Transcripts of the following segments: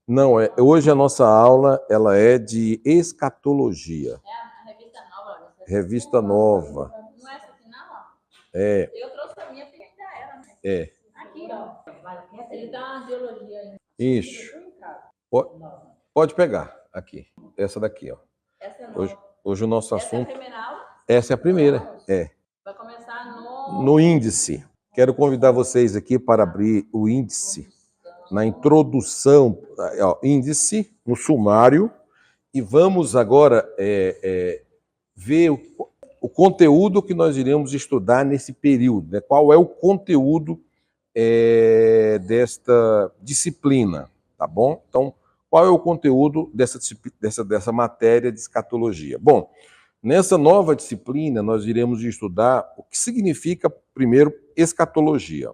Não, hoje a nossa aula ela é de escatologia. É a revista nova. Revista nova. Não é essa aqui, não? Ó. É. Eu trouxe a minha porque ainda era, né? É. Aqui, ó. Ele dá uma geologia ainda. Isso. Pode pegar aqui. Essa daqui, ó. Essa é nova. Hoje o nosso Essa assunto. É a primeira aula? Essa é a primeira. É. Vai começar No índice. Quero convidar vocês aqui para abrir o índice. Na introdução, ó, índice, no sumário, e vamos agora ver o conteúdo que nós iremos estudar nesse período, né? Qual é o conteúdo desta disciplina, tá bom? Então, qual é o conteúdo dessa matéria de escatologia? Bom, nessa nova disciplina, nós iremos estudar o que significa, primeiro, escatologia.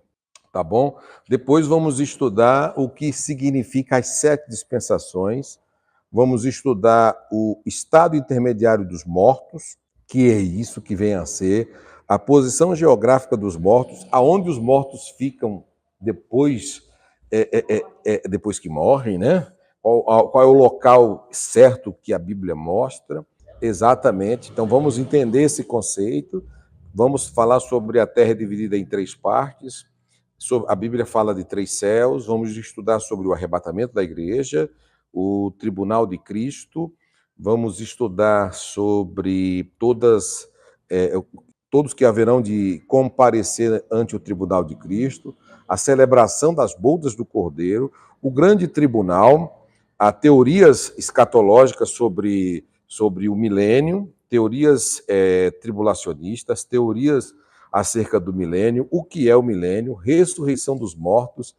Tá bom? Depois vamos estudar o que significa as 7 dispensações. Vamos estudar o estado intermediário dos mortos, que é isso que vem a ser, a posição geográfica dos mortos, aonde os mortos ficam depois, depois que morrem, né? Qual é o local certo que a Bíblia mostra? Exatamente. Então vamos entender esse conceito. Vamos falar sobre a Terra dividida em 3 partes. A Bíblia fala de 3 céus, vamos estudar sobre o arrebatamento da igreja, o tribunal de Cristo, vamos estudar sobre todos que haverão de comparecer ante o tribunal de Cristo, a celebração das bodas do Cordeiro, o grande tribunal, as teorias escatológicas sobre o milênio, teorias tribulacionistas, teorias acerca do milênio, o que é o milênio, ressurreição dos mortos,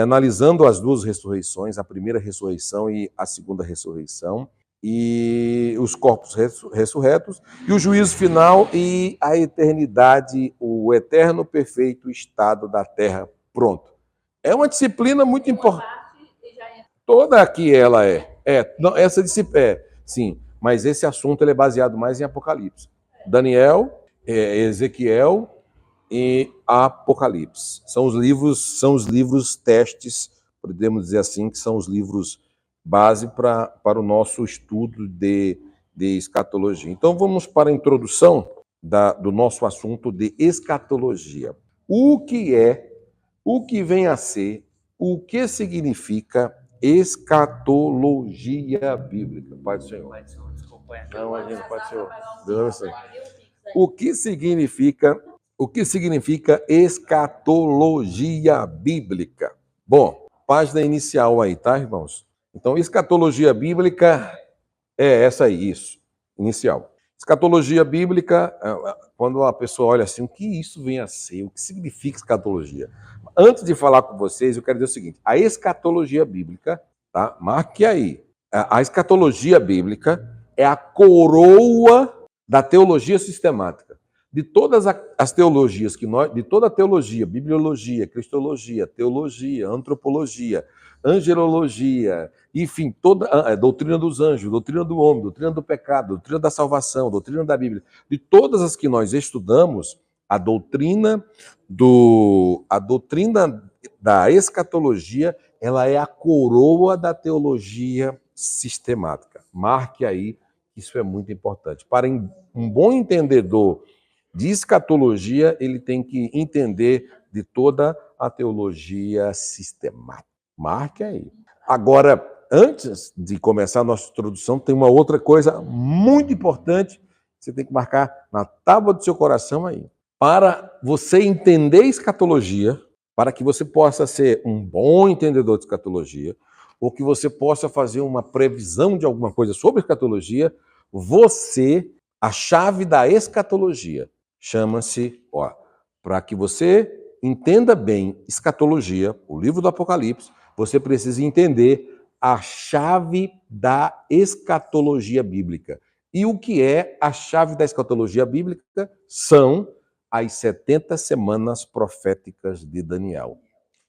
analisando as 2 ressurreições, a primeira ressurreição e a segunda ressurreição, e os corpos ressurretos, e o juízo final e a eternidade, o eterno perfeito estado da terra. Pronto. É uma disciplina muito importante. Toda aqui ela essa disciplina sim, mas esse assunto ele é baseado mais em Apocalipse. Daniel, Ezequiel e Apocalipse. São os livros testes, podemos dizer assim, que são os livros base para o nosso estudo de escatologia. Então vamos para a introdução do nosso assunto de escatologia. O que vem a ser, o que significa escatologia bíblica? Pai do Senhor. Não, imagina, Pai do Senhor. Deus o que significa escatologia bíblica? Bom, página inicial aí, tá, irmãos? Então, escatologia bíblica é essa aí, isso, inicial. Escatologia bíblica, quando a pessoa olha assim, o que isso vem a ser? O que significa escatologia? Antes de falar com vocês, eu quero dizer o seguinte, a escatologia bíblica, tá? Marque aí. A escatologia bíblica é a coroa da teologia sistemática. De todas as teologias de toda a teologia, bibliologia, cristologia, teologia, antropologia, angelologia, enfim, toda a doutrina dos anjos, doutrina do homem, doutrina do pecado, doutrina da salvação, doutrina da Bíblia, de todas as que nós estudamos, a doutrina da escatologia, ela é a coroa da teologia sistemática. Marque aí, isso é muito importante. Para um bom entendedor de escatologia, ele tem que entender de toda a teologia sistemática. Marque aí. Agora, antes de começar a nossa introdução, tem uma outra coisa muito importante que você tem que marcar na tábua do seu coração aí. Para você entender escatologia, para que você possa ser um bom entendedor de escatologia, ou que você possa fazer uma previsão de alguma coisa sobre escatologia, a chave da escatologia, chama-se, para que você entenda bem escatologia, o livro do Apocalipse, você precisa entender a chave da escatologia bíblica. E o que é a chave da escatologia bíblica? São as 70 semanas proféticas de Daniel.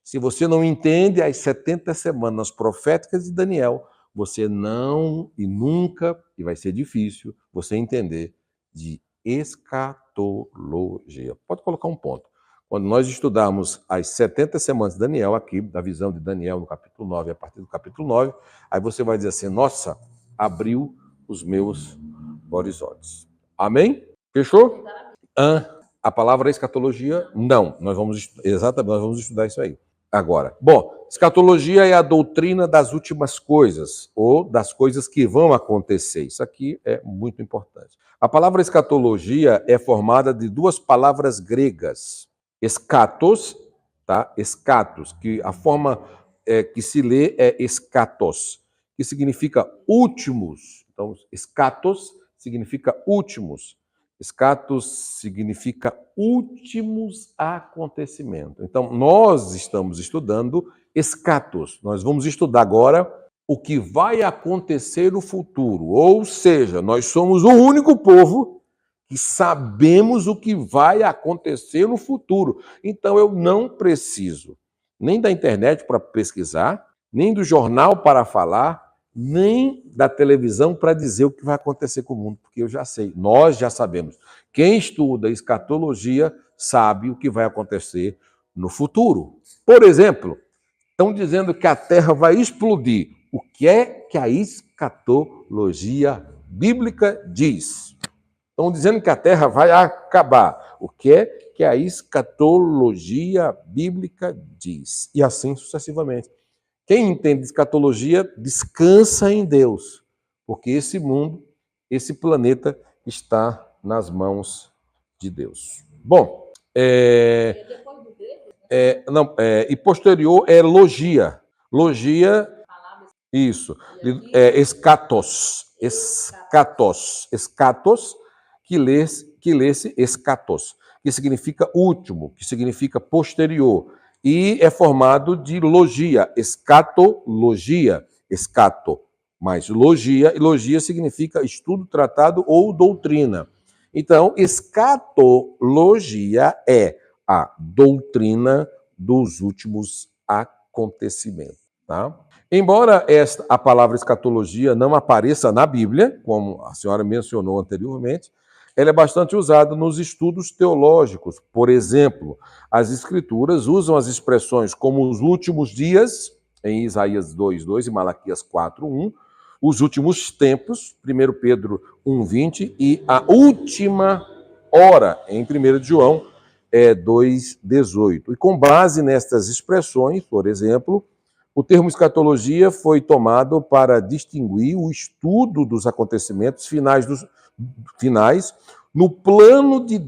Se você não entende as 70 semanas proféticas de Daniel, você não e nunca, e vai ser difícil, você entender de escatologia. Pode colocar um ponto. Quando nós estudarmos as 70 semanas de Daniel aqui, da visão de Daniel no capítulo 9, a partir do capítulo 9, aí você vai dizer assim, nossa, abriu os meus horizontes. Amém? Fechou? A palavra escatologia, não. Nós vamos estudar isso aí. Agora, bom, escatologia é a doutrina das últimas coisas, ou das coisas que vão acontecer. Isso aqui é muito importante. A palavra escatologia é formada de duas palavras gregas. Eschatos, tá? Eschatos, que a forma que se lê é eschatos, que significa últimos. Então, eschatos significa últimos. Eschatos significa últimos acontecimentos. Então, nós estamos estudando eschatos. Nós vamos estudar agora o que vai acontecer no futuro. Ou seja, nós somos o único povo que sabemos o que vai acontecer no futuro. Então, eu não preciso nem da internet para pesquisar, nem do jornal para falar, nem da televisão para dizer o que vai acontecer com o mundo, porque eu já sei, nós já sabemos. Quem estuda escatologia sabe o que vai acontecer no futuro. Por exemplo, estão dizendo que a Terra vai explodir. O que é que a escatologia bíblica diz? Estão dizendo que a Terra vai acabar. O que é que a escatologia bíblica diz? E assim sucessivamente. Quem entende escatologia descansa em Deus, porque esse mundo, esse planeta está nas mãos de Deus. Bom, e posterior é logia. Logia, isso, escatos, que lê-se escatos, que significa último, que significa posterior. E é formado de logia, escatologia, escato, mais logia, e logia significa estudo, tratado ou doutrina. Então, escatologia é a doutrina dos últimos acontecimentos, tá? Embora a palavra escatologia não apareça na Bíblia, como a senhora mencionou anteriormente, ela é bastante usada nos estudos teológicos. Por exemplo, as Escrituras usam as expressões como os últimos dias, em Isaías 2:2 e Malaquias 4:1, os últimos tempos, 1 Pedro 1:20, e a última hora, em 1 João 2:18. E com base nestas expressões, por exemplo, o termo escatologia foi tomado para distinguir o estudo dos acontecimentos finais no plano de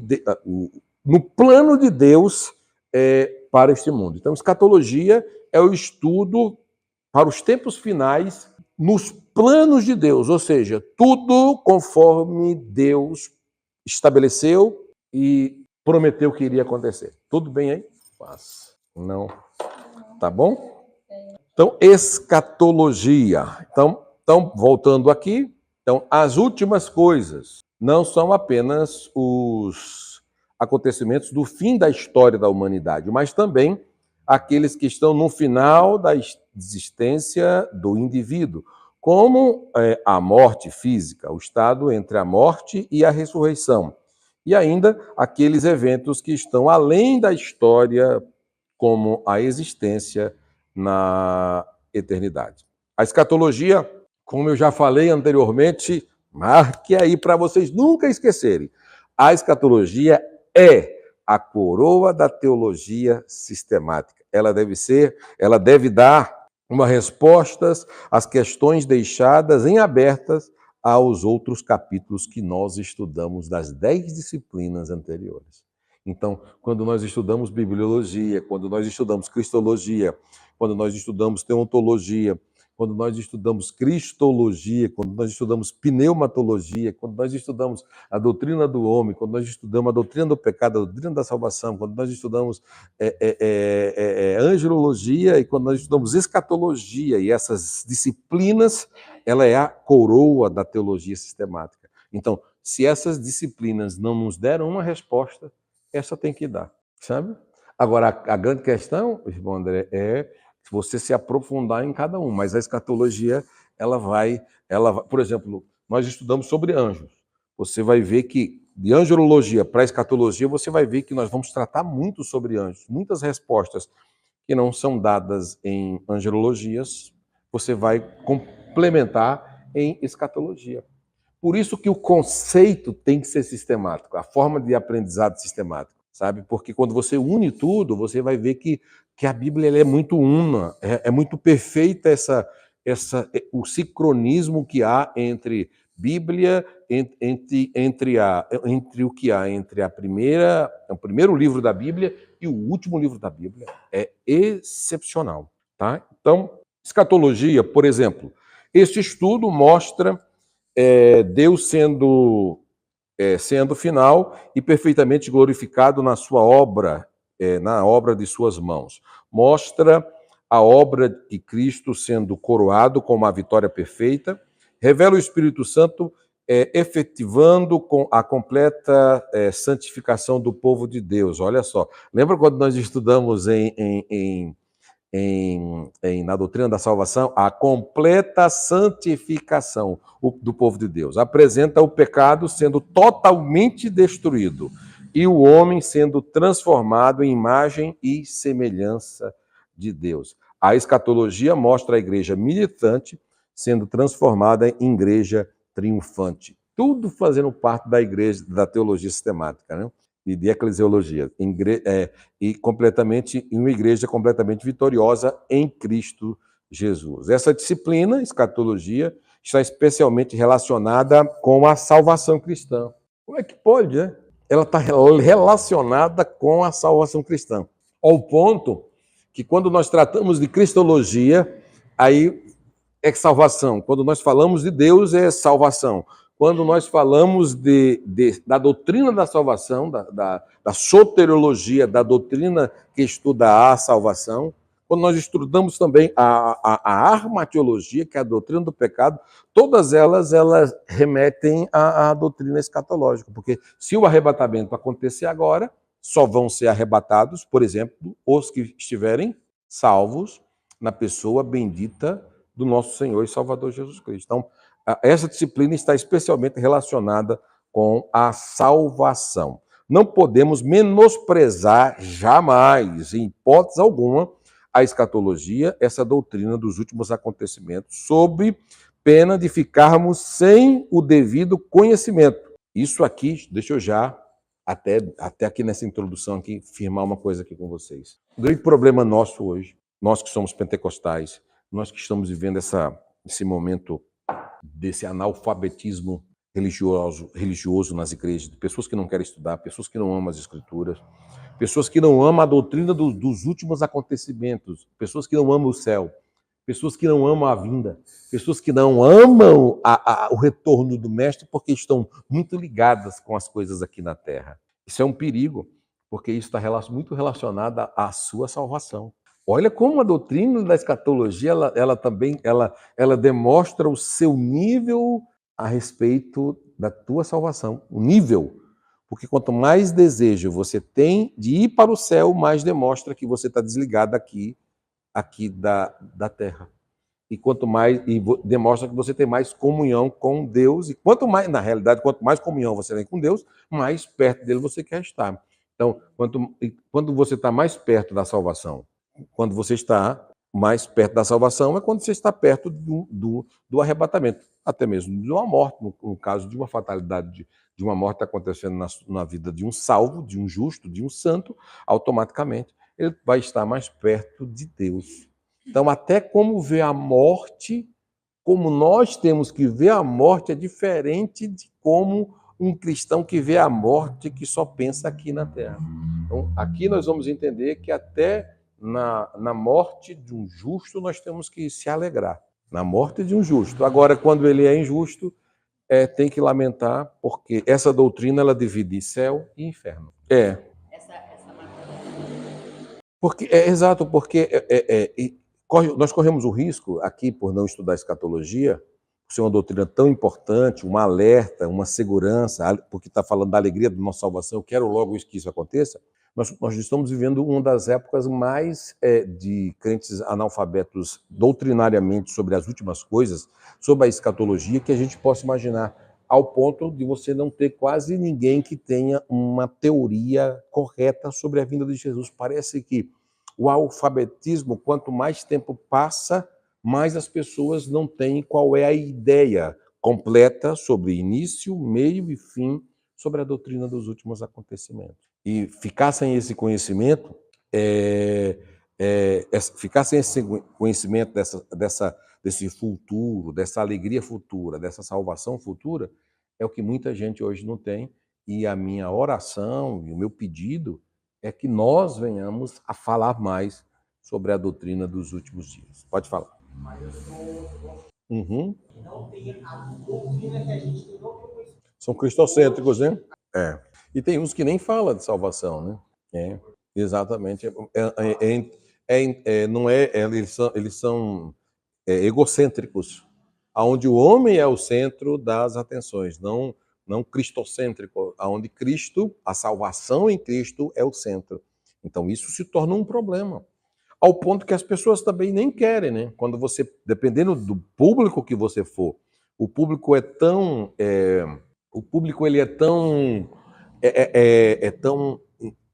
Deus para este mundo. Então, escatologia é o estudo para os tempos finais nos planos de Deus, ou seja, tudo conforme Deus estabeleceu e prometeu que iria acontecer. Tudo bem aí? Paz. Não. Tá bom? Então, escatologia. Então, voltando aqui, então, as últimas coisas não são apenas os acontecimentos do fim da história da humanidade, mas também aqueles que estão no final da existência do indivíduo, como a morte física, o estado entre a morte e a ressurreição, e ainda aqueles eventos que estão além da história, como a existência na eternidade. A escatologia, como eu já falei anteriormente, marque aí para vocês nunca esquecerem. A escatologia é a coroa da teologia sistemática. Ela deve dar uma resposta às questões deixadas em abertas aos outros capítulos que nós estudamos das 10 disciplinas anteriores. Então, quando nós estudamos bibliologia, quando nós estudamos cristologia, quando nós estudamos teontologia, quando nós estudamos cristologia, quando nós estudamos pneumatologia, quando nós estudamos a doutrina do homem, quando nós estudamos a doutrina do pecado, a doutrina da salvação, quando nós estudamos angelologia e quando nós estudamos escatologia, e essas disciplinas, ela é a coroa da teologia sistemática. Então, se essas disciplinas não nos deram uma resposta, essa tem que dar, sabe? Agora, a grande questão, irmão André, é você se aprofundar em cada um, mas a escatologia, ela vai, por exemplo, nós estudamos sobre anjos. Você vai ver que de angelologia para escatologia, você vai ver que nós vamos tratar muito sobre anjos. Muitas respostas que não são dadas em angelologias, você vai complementar em escatologia. Por isso que o conceito tem que ser sistemático, a forma de aprendizado sistemático, sabe? Porque quando você une tudo, você vai ver que a Bíblia ela é muito una, é muito perfeita o sincronismo que há entre Bíblia, entre o que há entre o primeiro livro da Bíblia e o último livro da Bíblia. É excepcional, tá? Então, escatologia, por exemplo, este estudo mostra Deus sendo final e perfeitamente glorificado na sua obra, na obra de suas mãos. Mostra a obra de Cristo sendo coroado com uma vitória perfeita, revela o Espírito Santo efetivando com a completa santificação do povo de Deus. Olha só, lembra quando nós estudamos na doutrina da salvação, a completa santificação do povo de Deus. Apresenta o pecado sendo totalmente destruído e o homem sendo transformado em imagem e semelhança de Deus. A escatologia mostra a igreja militante sendo transformada em igreja triunfante. Tudo fazendo parte da igreja, da teologia sistemática, né? E de eclesiologia, e em uma igreja completamente vitoriosa em Cristo Jesus. Essa disciplina, escatologia, está especialmente relacionada com a salvação cristã. Como é que pode, né? Ela está relacionada com a salvação cristã, ao ponto que quando nós tratamos de cristologia, aí é salvação. Quando nós falamos de Deus, é salvação. Quando nós falamos da doutrina da salvação, da soteriologia, da doutrina que estuda a salvação, quando nós estudamos também a armatiologia, que é a doutrina do pecado, todas elas remetem à doutrina escatológica, porque se o arrebatamento acontecer agora, só vão ser arrebatados, por exemplo, os que estiverem salvos na pessoa bendita do nosso Senhor e Salvador Jesus Cristo. Então, essa disciplina está especialmente relacionada com a salvação. Não podemos menosprezar jamais, em hipótese alguma, a escatologia, essa doutrina dos últimos acontecimentos, sob pena de ficarmos sem o devido conhecimento. Isso aqui, deixa eu já, até aqui nessa introdução, aqui, firmar uma coisa aqui com vocês. O grande problema nosso hoje, nós que somos pentecostais, nós que estamos vivendo esse momento desse analfabetismo religioso nas igrejas, de pessoas que não querem estudar, pessoas que não amam as escrituras, pessoas que não amam a doutrina dos últimos acontecimentos, pessoas que não amam o céu, pessoas que não amam a vinda, pessoas que não amam o retorno do mestre porque estão muito ligadas com as coisas aqui na terra. Isso é um perigo, porque isso está muito relacionado à sua salvação. Olha como a doutrina da escatologia, ela demonstra o seu nível a respeito da tua salvação, o nível. Porque quanto mais desejo você tem de ir para o céu, mais demonstra que você está desligado aqui da terra. E demonstra que você tem mais comunhão com Deus. E quanto mais comunhão você tem com Deus, mais perto dele você quer estar. Então, quando você está mais perto da salvação, quando você está mais perto da salvação é quando você está perto do arrebatamento, até mesmo de uma morte, no caso de uma fatalidade, de uma morte acontecendo na vida de um salvo, de um justo, de um santo, automaticamente ele vai estar mais perto de Deus. Então, até como ver a morte, como nós temos que ver a morte, é diferente de como um cristão que vê a morte que só pensa aqui na terra. Então, aqui nós vamos entender que até na morte de um justo, nós temos que se alegrar. Na morte de um justo. Agora, quando ele é injusto, tem que lamentar, porque essa doutrina ela divide céu e inferno. Essa matéria. Exato, porque nós corremos o risco, aqui, por não estudar escatologia, por ser uma doutrina tão importante, um alerta, uma segurança, porque está falando da alegria da nossa salvação, eu quero logo que isso aconteça. Nós estamos vivendo uma das épocas mais de crentes analfabetos doutrinariamente sobre as últimas coisas, sobre a escatologia, que a gente possa imaginar. ao ponto de você não ter quase ninguém que tenha uma teoria correta sobre a vinda de Jesus. Parece que o alfabetismo, quanto mais tempo passa, mais as pessoas não têm qual é a ideia completa sobre início, meio e fim sobre a doutrina dos últimos acontecimentos. E ficar sem esse conhecimento, ficar sem esse conhecimento desse futuro, dessa alegria futura, dessa salvação futura, é o que muita gente hoje não tem. E a minha oração e o meu pedido é que nós venhamos a falar mais sobre a doutrina dos últimos dias. Pode falar. Mas eu sou Não tem a doutrina que a gente tem no conhecimento. São cristocêntricos, né? É. E tem uns que nem falam de salvação, né? É, exatamente. Não é, eles são egocêntricos, aonde o homem é o centro das atenções, não cristocêntrico, aonde Cristo, a salvação em Cristo é o centro. Então isso se torna um problema, ao ponto que as pessoas também nem querem, né? Quando você, dependendo do público que você for, o público ele é tão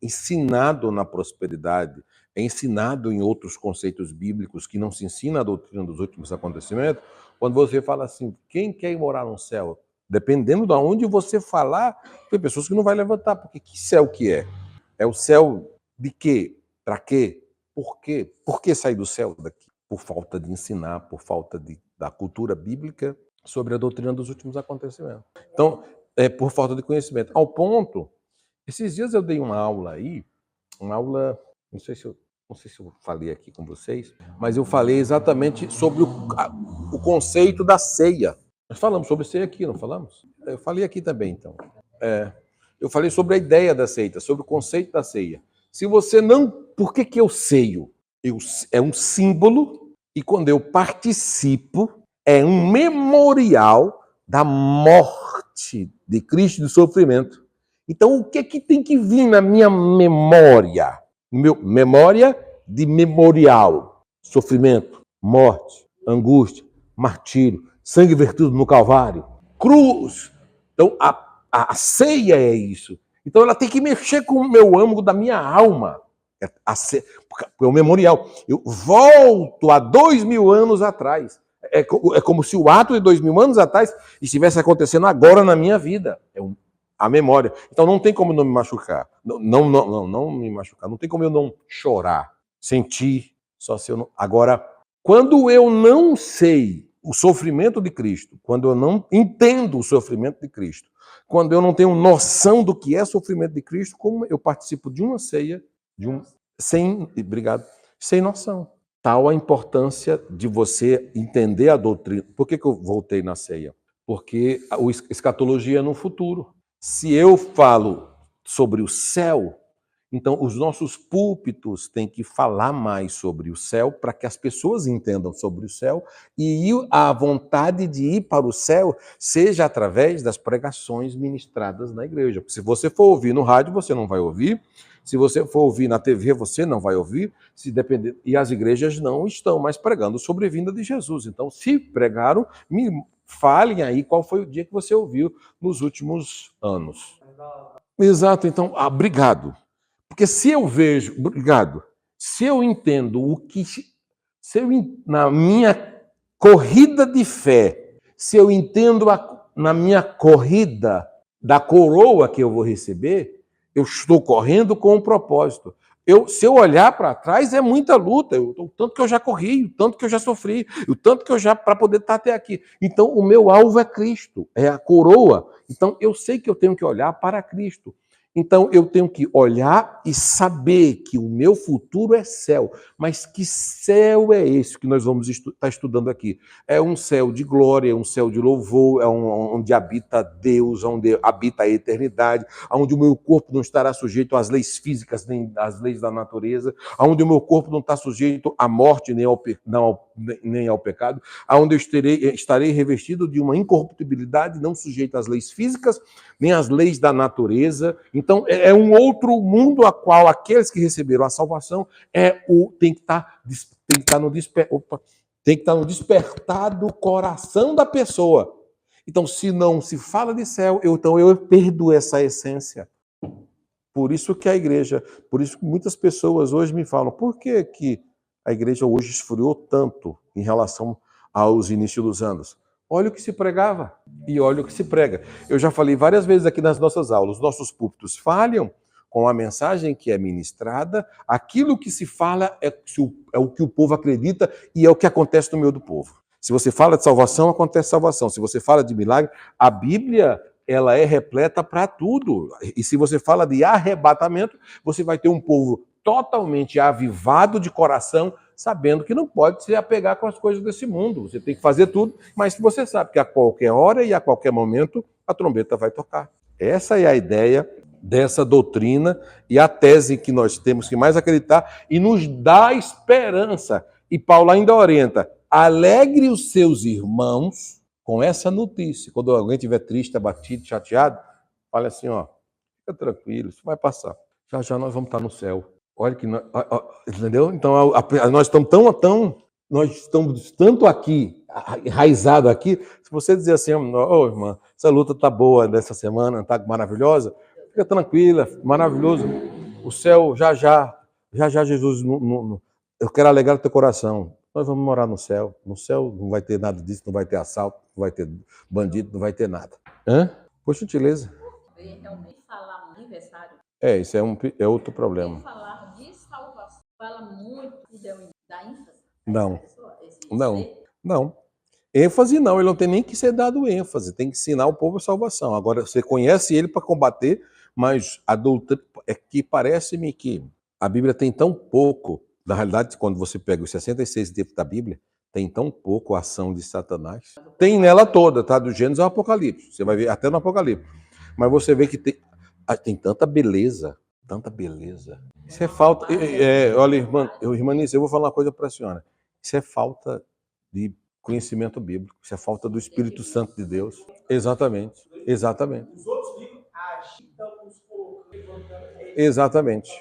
ensinado na prosperidade, é ensinado em outros conceitos bíblicos que não se ensina a doutrina dos últimos acontecimentos. Quando você fala assim, quem quer ir morar no céu? Dependendo de onde você falar, tem pessoas que não vai levantar, porque que céu que é? É o céu de quê? Para quê? Por quê? Por que sair do céu daqui? Por falta de ensinar, por falta da cultura bíblica sobre a doutrina dos últimos acontecimentos. Então, por falta de conhecimento. Ao ponto, esses dias eu dei uma aula aí, não sei se eu falei aqui com vocês, mas eu falei exatamente sobre o conceito da ceia. Nós falamos sobre ceia aqui, não falamos? Eu falei aqui também, então. Eu falei sobre a ideia da ceia, sobre o conceito da ceia. Se você não... Por que eu ceio? É um símbolo, e quando eu participo, é um memorial da morte de Cristo e do sofrimento. Então, o que é que tem que vir na minha memória? Memória de memorial. Sofrimento, morte, angústia, martírio, sangue vertido no Calvário, cruz. Então, a ceia é isso. Então, ela tem que mexer com o meu âmago da minha alma. Porque é um memorial. Eu volto a 2000 anos atrás. É como se o ato de 2000 anos atrás estivesse acontecendo agora na minha vida. A memória. Então não tem como não me machucar. Não me machucar. Não tem como eu não chorar, sentir, só se eu não... Agora, quando eu não sei o sofrimento de Cristo, quando eu não entendo o sofrimento de Cristo, quando eu não tenho noção do que é sofrimento de Cristo, como eu participo de uma ceia, sem noção. Tal a importância de você entender a doutrina. Por que eu voltei na ceia? Porque a escatologia é no futuro. Se eu falo sobre o céu, então os nossos púlpitos têm que falar mais sobre o céu para que as pessoas entendam sobre o céu e a vontade de ir para o céu seja através das pregações ministradas na igreja. Porque se você for ouvir no rádio, você não vai ouvir. Se você for ouvir na TV, você não vai ouvir. E as igrejas não estão mais pregando sobre a vinda de Jesus. Então, se pregaram, me falem aí qual foi o dia que você ouviu nos últimos anos. Exato, então, obrigado. Porque se eu vejo, obrigado, se eu entendo na minha corrida de fé, se eu entendo na minha corrida da coroa que eu vou receber, eu estou correndo com um propósito. Se eu olhar para trás, é muita luta. O tanto que eu já corri, o tanto que eu já sofri, o tanto que eu já... para poder estar até aqui. Então, o meu alvo é Cristo, é a coroa. Então, eu sei que eu tenho que olhar para Cristo. Então, eu tenho que olhar e saber que o meu futuro é céu. Mas que céu é esse que nós vamos estar estudando aqui? É um céu de glória, é um céu de louvor, onde habita Deus, onde habita a eternidade, onde o meu corpo não estará sujeito às leis físicas, nem às leis da natureza, onde o meu corpo não está sujeito à morte, nem ao pecado, onde eu estarei revestido de uma incorruptibilidade, não sujeito às leis físicas, nem às leis da natureza. Então, é um outro mundo a qual aqueles que receberam a salvação tem que estar no despertar do coração da pessoa. Então, se não se fala de céu, então eu perdo essa essência. Por isso que a igreja, por isso que muitas pessoas hoje me falam, por que que a igreja hoje esfriou tanto em relação aos inícios dos anos? Olha o que se pregava e olha o que se prega. Eu já falei várias vezes aqui nas nossas aulas, os nossos púlpitos falham com a mensagem que é ministrada, aquilo que se fala é o que o povo acredita e é o que acontece no meio do povo. Se você fala de salvação, acontece salvação. Se você fala de milagre, a Bíblia ela é repleta para tudo. E se você fala de arrebatamento, você vai ter um povo totalmente avivado de coração, sabendo que não pode se apegar com as coisas desse mundo. Você tem que fazer tudo, mas você sabe que a qualquer hora e a qualquer momento a trombeta vai tocar. Essa é a ideia dessa doutrina e a tese que nós temos que mais acreditar e nos dá esperança. E Paulo ainda orienta: alegre os seus irmãos com essa notícia. Quando alguém estiver triste, abatido, chateado, fala assim, ó, fica tranquilo, isso vai passar. Já já nós vamos estar no céu. Olha que nós, entendeu? Então nós estamos nós estamos tanto aqui, enraizado aqui. Se você dizer assim, ô irmã, essa luta tá boa dessa semana, tá maravilhosa, fica tranquila, maravilhoso. O céu já já Jesus, eu quero alegrar o teu coração. Nós vamos morar no céu. No céu não vai ter nada disso, não vai ter assalto, não vai ter bandido, não vai ter nada. Hã? Por gentileza. Realmente falar no aniversário. Isso é outro problema. Falar de salvação fala muito da ênfase. Não. Não. ênfase não, ele não tem nem que ser dado ênfase, tem que ensinar o povo a salvação. Agora, você conhece ele para combater, mas a doutrina é que parece-me que a Bíblia tem tão pouco. Na realidade, quando você pega os 66 livros da Bíblia, tem tão pouco a ação de Satanás. Tem nela toda, tá? Do Gênesis ao Apocalipse. Você vai ver até no Apocalipse. Mas você vê que tem tanta beleza, tanta beleza. Isso é falta. Olha, irmã Nícia, eu vou falar uma coisa para a senhora. Isso é falta de conhecimento bíblico. Isso é falta do Espírito Santo de Deus. Exatamente. Exatamente. Os outros livros agitam os colocando. Exatamente.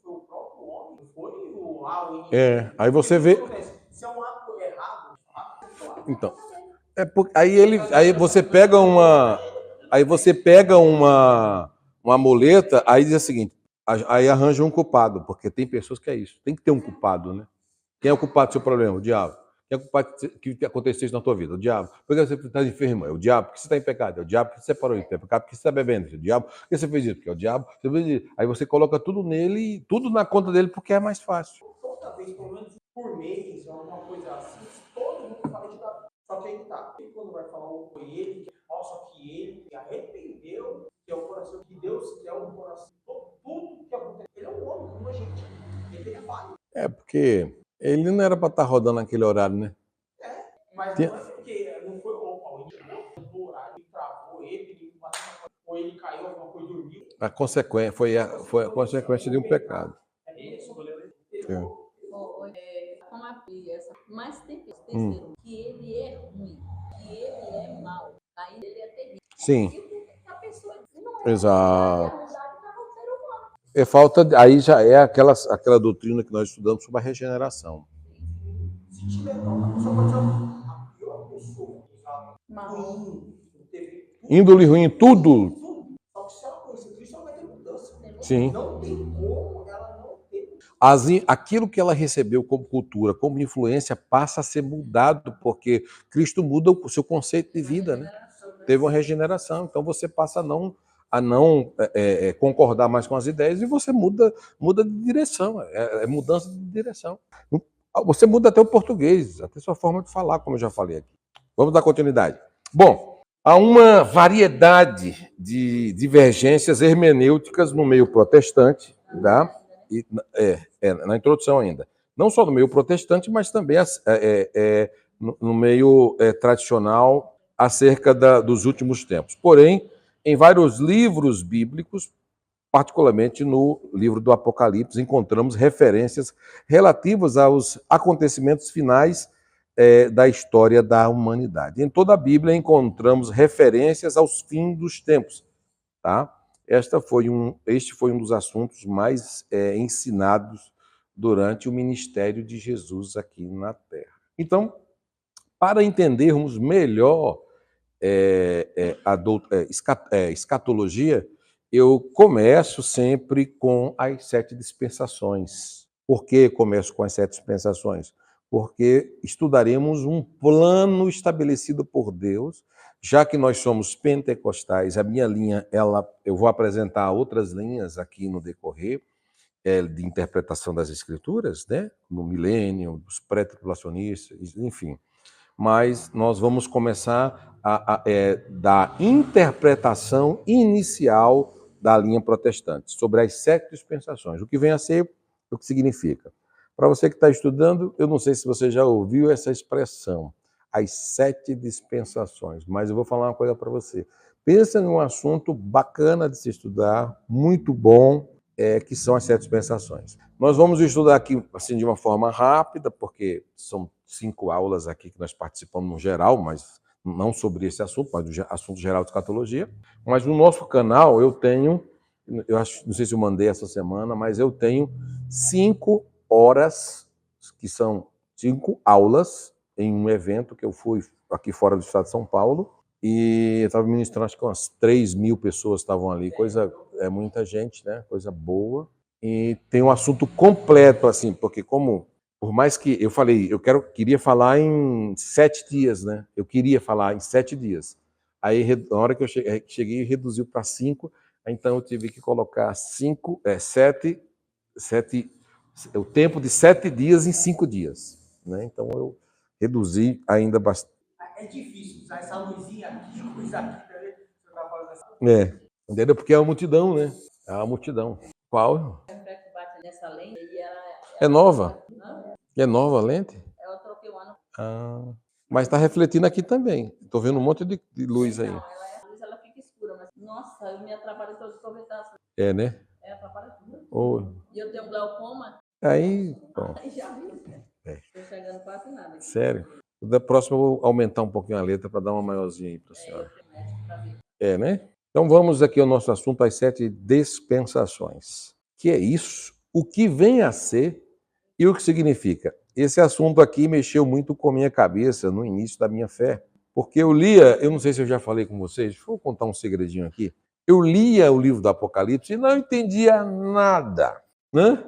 Foi o próprio homem, foi o algo. Aí você vê. Se é um ato errado, Então, aí você pega uma muleta, aí diz o seguinte, aí arranja um culpado, porque tem pessoas que é isso. Tem que ter um culpado, né? Quem é o culpado do seu problema? O diabo. Quem é o culpado que aconteceu isso na tua vida? O diabo. Por que você está enfermo? É o diabo. Por que você está em pecado? É o diabo. Por que você parou de ter pecado? Por que você está bebendo? É o diabo. Por que você fez isso? Porque é o diabo. Aí você coloca tudo nele, tudo na conta dele, porque é mais fácil. Toda vez, pelo menos por mês, alguma coisa assim, todo mundo fala de Davi. Só que aí tá. E quando vai falar foi ele, só que ele arrependeu, que é o coração que Deus quer, o coração. Tudo que acontece. Ele é um homem, como a gente. Ele é falho. Porque ele não era para estar rodando naquele horário, né? Mas não é porque não foi o horário, ele travou ele ou ele caiu, alguma coisa, dormiu. A consequência foi a consequência de um pecado. Como a essa, mas tem terceiro que ele é ruim, que ele é mau, aí ele é terrível. Sim. A pessoa não Exato. É falta, aí já é aquela doutrina que nós estudamos sobre a regeneração. Se tiver não, só pode ser a pior pessoa, índole ruim em tudo. Só que se ela conhecer Cristo, ela vai ter mudança. Sim. Não tem como ela não ter. Aquilo que ela recebeu como cultura, como influência, passa a ser mudado, porque Cristo muda o seu conceito de vida, né? Teve uma regeneração, então você passa a não concordar mais com as ideias e você muda de direção, é mudança de direção. Você muda até o português, até sua forma de falar, como eu já falei aqui. Vamos dar continuidade. Bom, há uma variedade de divergências hermenêuticas no meio protestante, tá? Na introdução ainda. Não só no meio protestante, mas também no meio tradicional acerca dos últimos tempos. Porém, em vários livros bíblicos, particularmente no livro do Apocalipse, encontramos referências relativas aos acontecimentos finais da história da humanidade. Em toda a Bíblia encontramos referências aos fins dos tempos. Tá? Este foi um dos assuntos mais ensinados durante o ministério de Jesus aqui na Terra. Então, para entendermos melhor escatologia, eu começo sempre com as 7 dispensações. Por que começo com as 7 dispensações? Porque estudaremos um plano estabelecido por Deus, já que nós somos pentecostais, a minha linha, eu vou apresentar outras linhas aqui no decorrer, de interpretação das escrituras, né? No milênio, dos pré-tribulacionistas, enfim. Mas nós vamos começar da interpretação inicial da linha protestante, sobre as 7 dispensações. O que vem a ser, o que significa. Para você que está estudando, eu não sei se você já ouviu essa expressão, as 7 dispensações, mas eu vou falar uma coisa para você. Pensa num assunto bacana de se estudar, muito bom, que são as 7 dispensações. Nós vamos estudar aqui assim, de uma forma rápida, porque são 5 aulas aqui que nós participamos no geral, mas não sobre esse assunto, mas do assunto geral de escatologia. Mas no nosso canal eu tenho, eu acho, não sei se eu mandei essa semana, mas eu tenho 5 horas, que são 5 aulas, em um evento que eu fui aqui fora do estado de São Paulo, e eu estava ministrando, acho que umas 3.000 pessoas estavam ali, muita gente, né? Coisa boa. E tem um assunto completo, assim, porque por mais que eu falei, queria falar em 7 dias, né? Eu queria falar em 7 dias. Aí, na hora que eu cheguei, reduziu para 5, então eu tive que colocar 7, o tempo de 7 dias em 5 dias, né? Então eu reduzi ainda bastante. É difícil usar essa luzinha aqui, coisa aqui, né? Você tá falando essa... Entendeu? Porque é uma multidão, né? É uma multidão. Qual? Nessa lente e É nova? Não, É nova a lente? eu troquei o ano. Mas está refletindo aqui também. Estou vendo um monte de luz aí. Não, a luz ela fica escura, mas nossa, eu me atrapalho todo estou vendo. Né? Atrapalha tudo. Oh. E eu tenho glaucoma. Aí, Aí já viu, né? Estou chegando quase nada. Sério? Da próxima eu vou aumentar um pouquinho a letra para dar uma maiorzinha aí para a senhora. Né? Então vamos aqui ao nosso assunto, as 7 dispensações. Que é isso? O que vem a ser e o que significa? Esse assunto aqui mexeu muito com a minha cabeça no início da minha fé. Porque eu não sei se eu já falei com vocês, vou contar um segredinho aqui. Eu lia o livro do Apocalipse e não entendia nada. Né?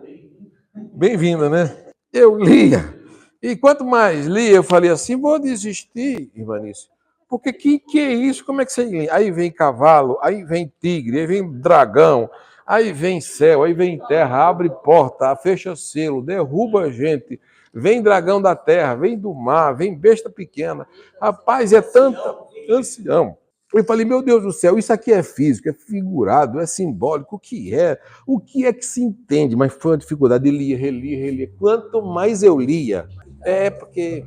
Bem-vinda, né? Eu lia. E quanto mais lia, eu falei assim, vou desistir, Ivanice. Porque que é isso? Como é que você lê? Aí vem cavalo, aí vem tigre, aí vem dragão, aí vem céu, aí vem terra, abre porta, fecha selo, derruba gente, vem dragão da terra, vem do mar, vem besta pequena. Rapaz, é tanta... Ancião. Eu falei, meu Deus do céu, isso aqui é físico, é figurado, é simbólico, o que é? O que é que se entende? Mas foi uma dificuldade, eu lia, relia. Quanto mais eu lia, porque...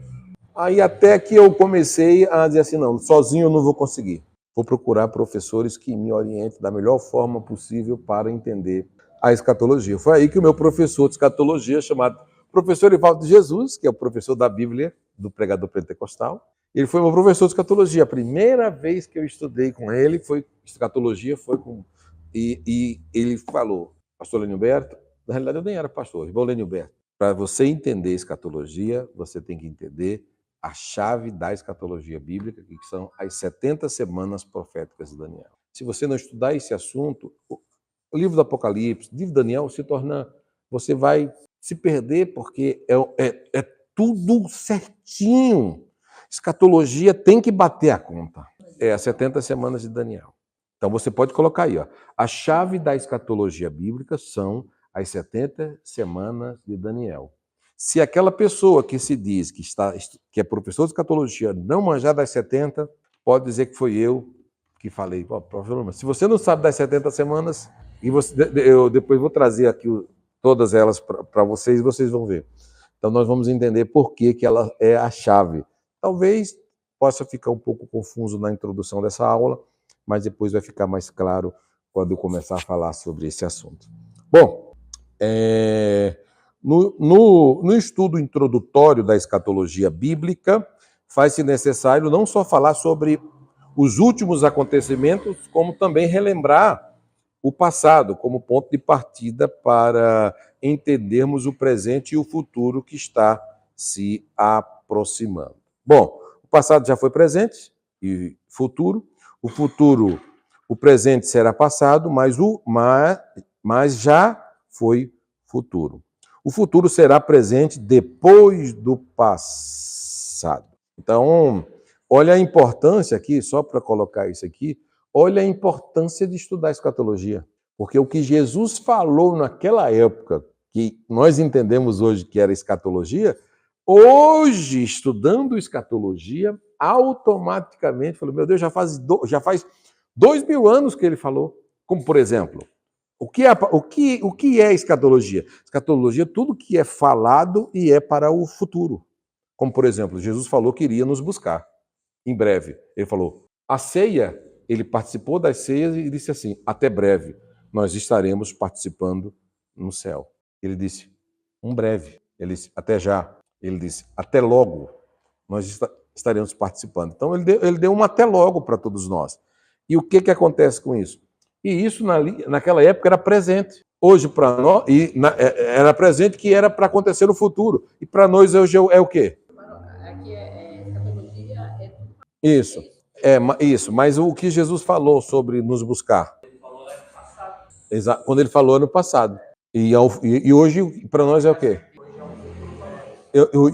Aí até que eu comecei a dizer assim, não, sozinho eu não vou conseguir. Vou procurar professores que me orientem da melhor forma possível para entender a escatologia. Foi aí que o meu professor de escatologia, chamado professor Ivaldo de Jesus, que é o professor da Bíblia, do pregador pentecostal, ele foi meu professor de escatologia. A primeira vez que eu estudei com ele, escatologia, foi com... E ele falou, pastor Lenilberto, na realidade eu nem era pastor, irmão Lenilberto, para você entender escatologia, você tem que entender a chave da escatologia bíblica, que são as 70 semanas proféticas de Daniel. Se você não estudar esse assunto, o livro do Apocalipse, o livro de Daniel você vai se perder, porque é tudo certinho. Escatologia tem que bater a conta. É as 70 semanas de Daniel. Então você pode colocar aí, ó, a chave da escatologia bíblica são as 70 semanas de Daniel. Se aquela pessoa que se diz que é professor de escatologia não manjar das 70, pode dizer que foi eu que falei. Professor, se você não sabe das 70 semanas, eu depois vou trazer aqui todas elas para vocês vão ver. Então nós vamos entender por que ela é a chave. Talvez possa ficar um pouco confuso na introdução dessa aula, mas depois vai ficar mais claro quando eu começar a falar sobre esse assunto. Bom, no estudo introdutório da escatologia bíblica, faz-se necessário não só falar sobre os últimos acontecimentos, como também relembrar o passado, como ponto de partida para entendermos o presente e o futuro que está se aproximando. Bom, o passado já foi presente, e futuro. O presente será passado, mas já foi futuro. O futuro será presente depois do passado. Então, olha a importância aqui, só para colocar isso aqui, olha a importância de estudar escatologia. Porque o que Jesus falou naquela época, que nós entendemos hoje que era escatologia, hoje, estudando escatologia, automaticamente, falou, meu Deus, já faz 2000 anos que ele falou. Como, por exemplo, o que é escatologia? Escatologia é tudo que é falado e é para o futuro. Como, por exemplo, Jesus falou que iria nos buscar em breve. Ele falou, a ceia, ele participou das ceias e disse assim, até breve, nós estaremos participando no céu. Ele disse, um breve. Ele disse, até já. Ele disse, até logo, nós estaremos participando. Então, ele deu um até logo para todos nós. E o que acontece com isso? E isso, naquela época, era presente. Hoje, para nós, era presente que era para acontecer no futuro. E para nós, hoje, é o quê? Aqui escatologia é tudo. Isso. Isso. Mas o que Jesus falou sobre nos buscar? Ele falou no passado. Quando ele falou no passado. E hoje, para nós, é o quê?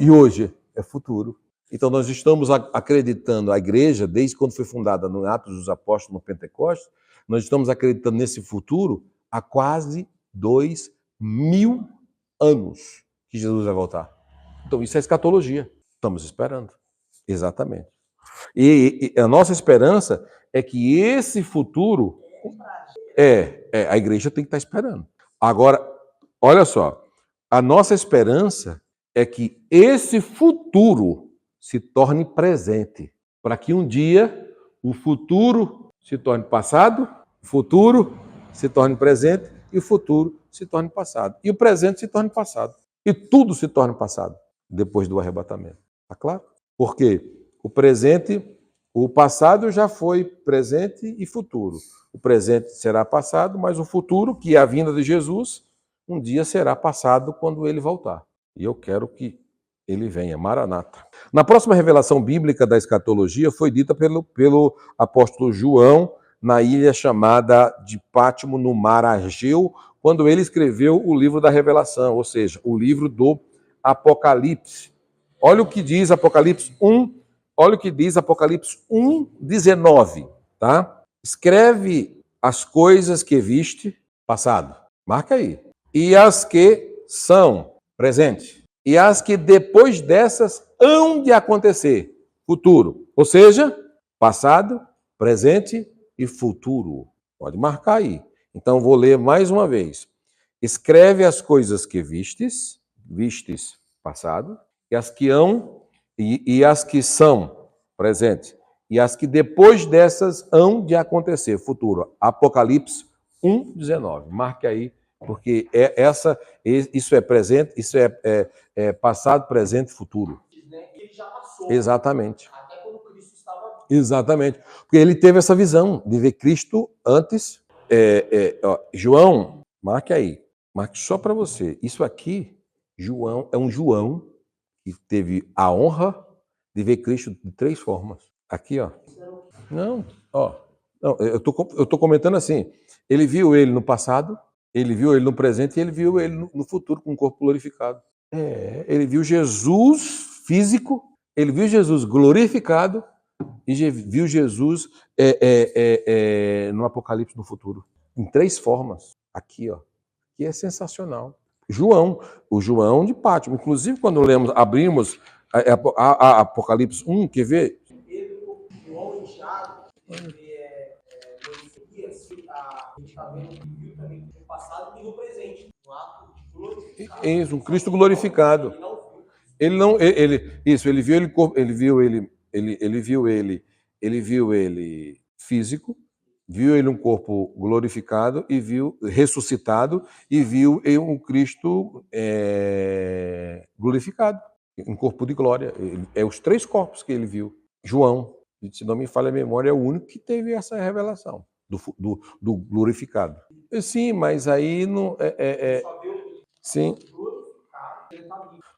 E hoje é futuro. Então, nós estamos acreditando, a igreja, desde quando foi fundada no Atos dos Apóstolos, no Pentecostes, nós estamos acreditando nesse futuro há quase 2000 anos que Jesus vai voltar. Então, isso é escatologia. Estamos esperando. Exatamente. E a nossa esperança é que esse futuro... a igreja tem que estar esperando. Agora, olha só, a nossa esperança é que esse futuro se torne presente, para que um dia o futuro se torne passado, o futuro se torne presente e o futuro se torne passado. E o presente se torne passado. E tudo se torne passado depois do arrebatamento. Está claro? Porque o passado já foi presente e futuro. O presente será passado, mas o futuro, que é a vinda de Jesus, um dia será passado quando ele voltar. E eu quero que ele venha, Maranata. Na próxima revelação bíblica da escatologia foi dita pelo apóstolo João na ilha chamada de Pátimo, no mar Egeu, quando ele escreveu o livro da revelação, ou seja, o livro do Apocalipse. Olha o que diz Apocalipse 1, olha o que diz Apocalipse 1:19, tá? Escreve as coisas que viste, passado, marca aí, e as que são, presente, e as que depois dessas hão de acontecer, futuro. Ou seja, passado, presente e futuro. Pode marcar aí. Então, vou ler mais uma vez. Escreve as coisas que vistes, passado, e as que hão, e as que são, presente, e as que depois dessas hão de acontecer, futuro. Apocalipse 1:19. Marque aí, porque isso é presente, isso é passado, presente e futuro. Ele já passou. Exatamente. Até quando Cristo estava... Exatamente. Porque ele teve essa visão de ver Cristo antes. João, marque aí. Marque só para você. Isso aqui, João, é um João que teve a honra de ver Cristo de 3 formas. Aqui, ó. Não, eu tô comentando assim. Ele viu ele no passado, ele viu ele no presente e ele viu ele no futuro com o corpo glorificado. Ele viu Jesus físico, ele viu Jesus glorificado e viu Jesus no Apocalipse no futuro. Em 3 formas. Aqui, ó. Que é sensacional. O João de Pátimo. Inclusive, quando abrimos a Apocalipse 1, quer ver? Pedro, João e Tiago, a gente está vendo que viu também no passado e no presente, no ato de glorificado. Isso, um Cristo glorificado. Ele viu ele físico, viu ele um corpo glorificado e viu ressuscitado e viu um Cristo glorificado, um corpo de glória. É os 3 corpos que ele viu. João, se não me falha a memória, é o único que teve essa revelação do glorificado. Sim, mas aí não sim.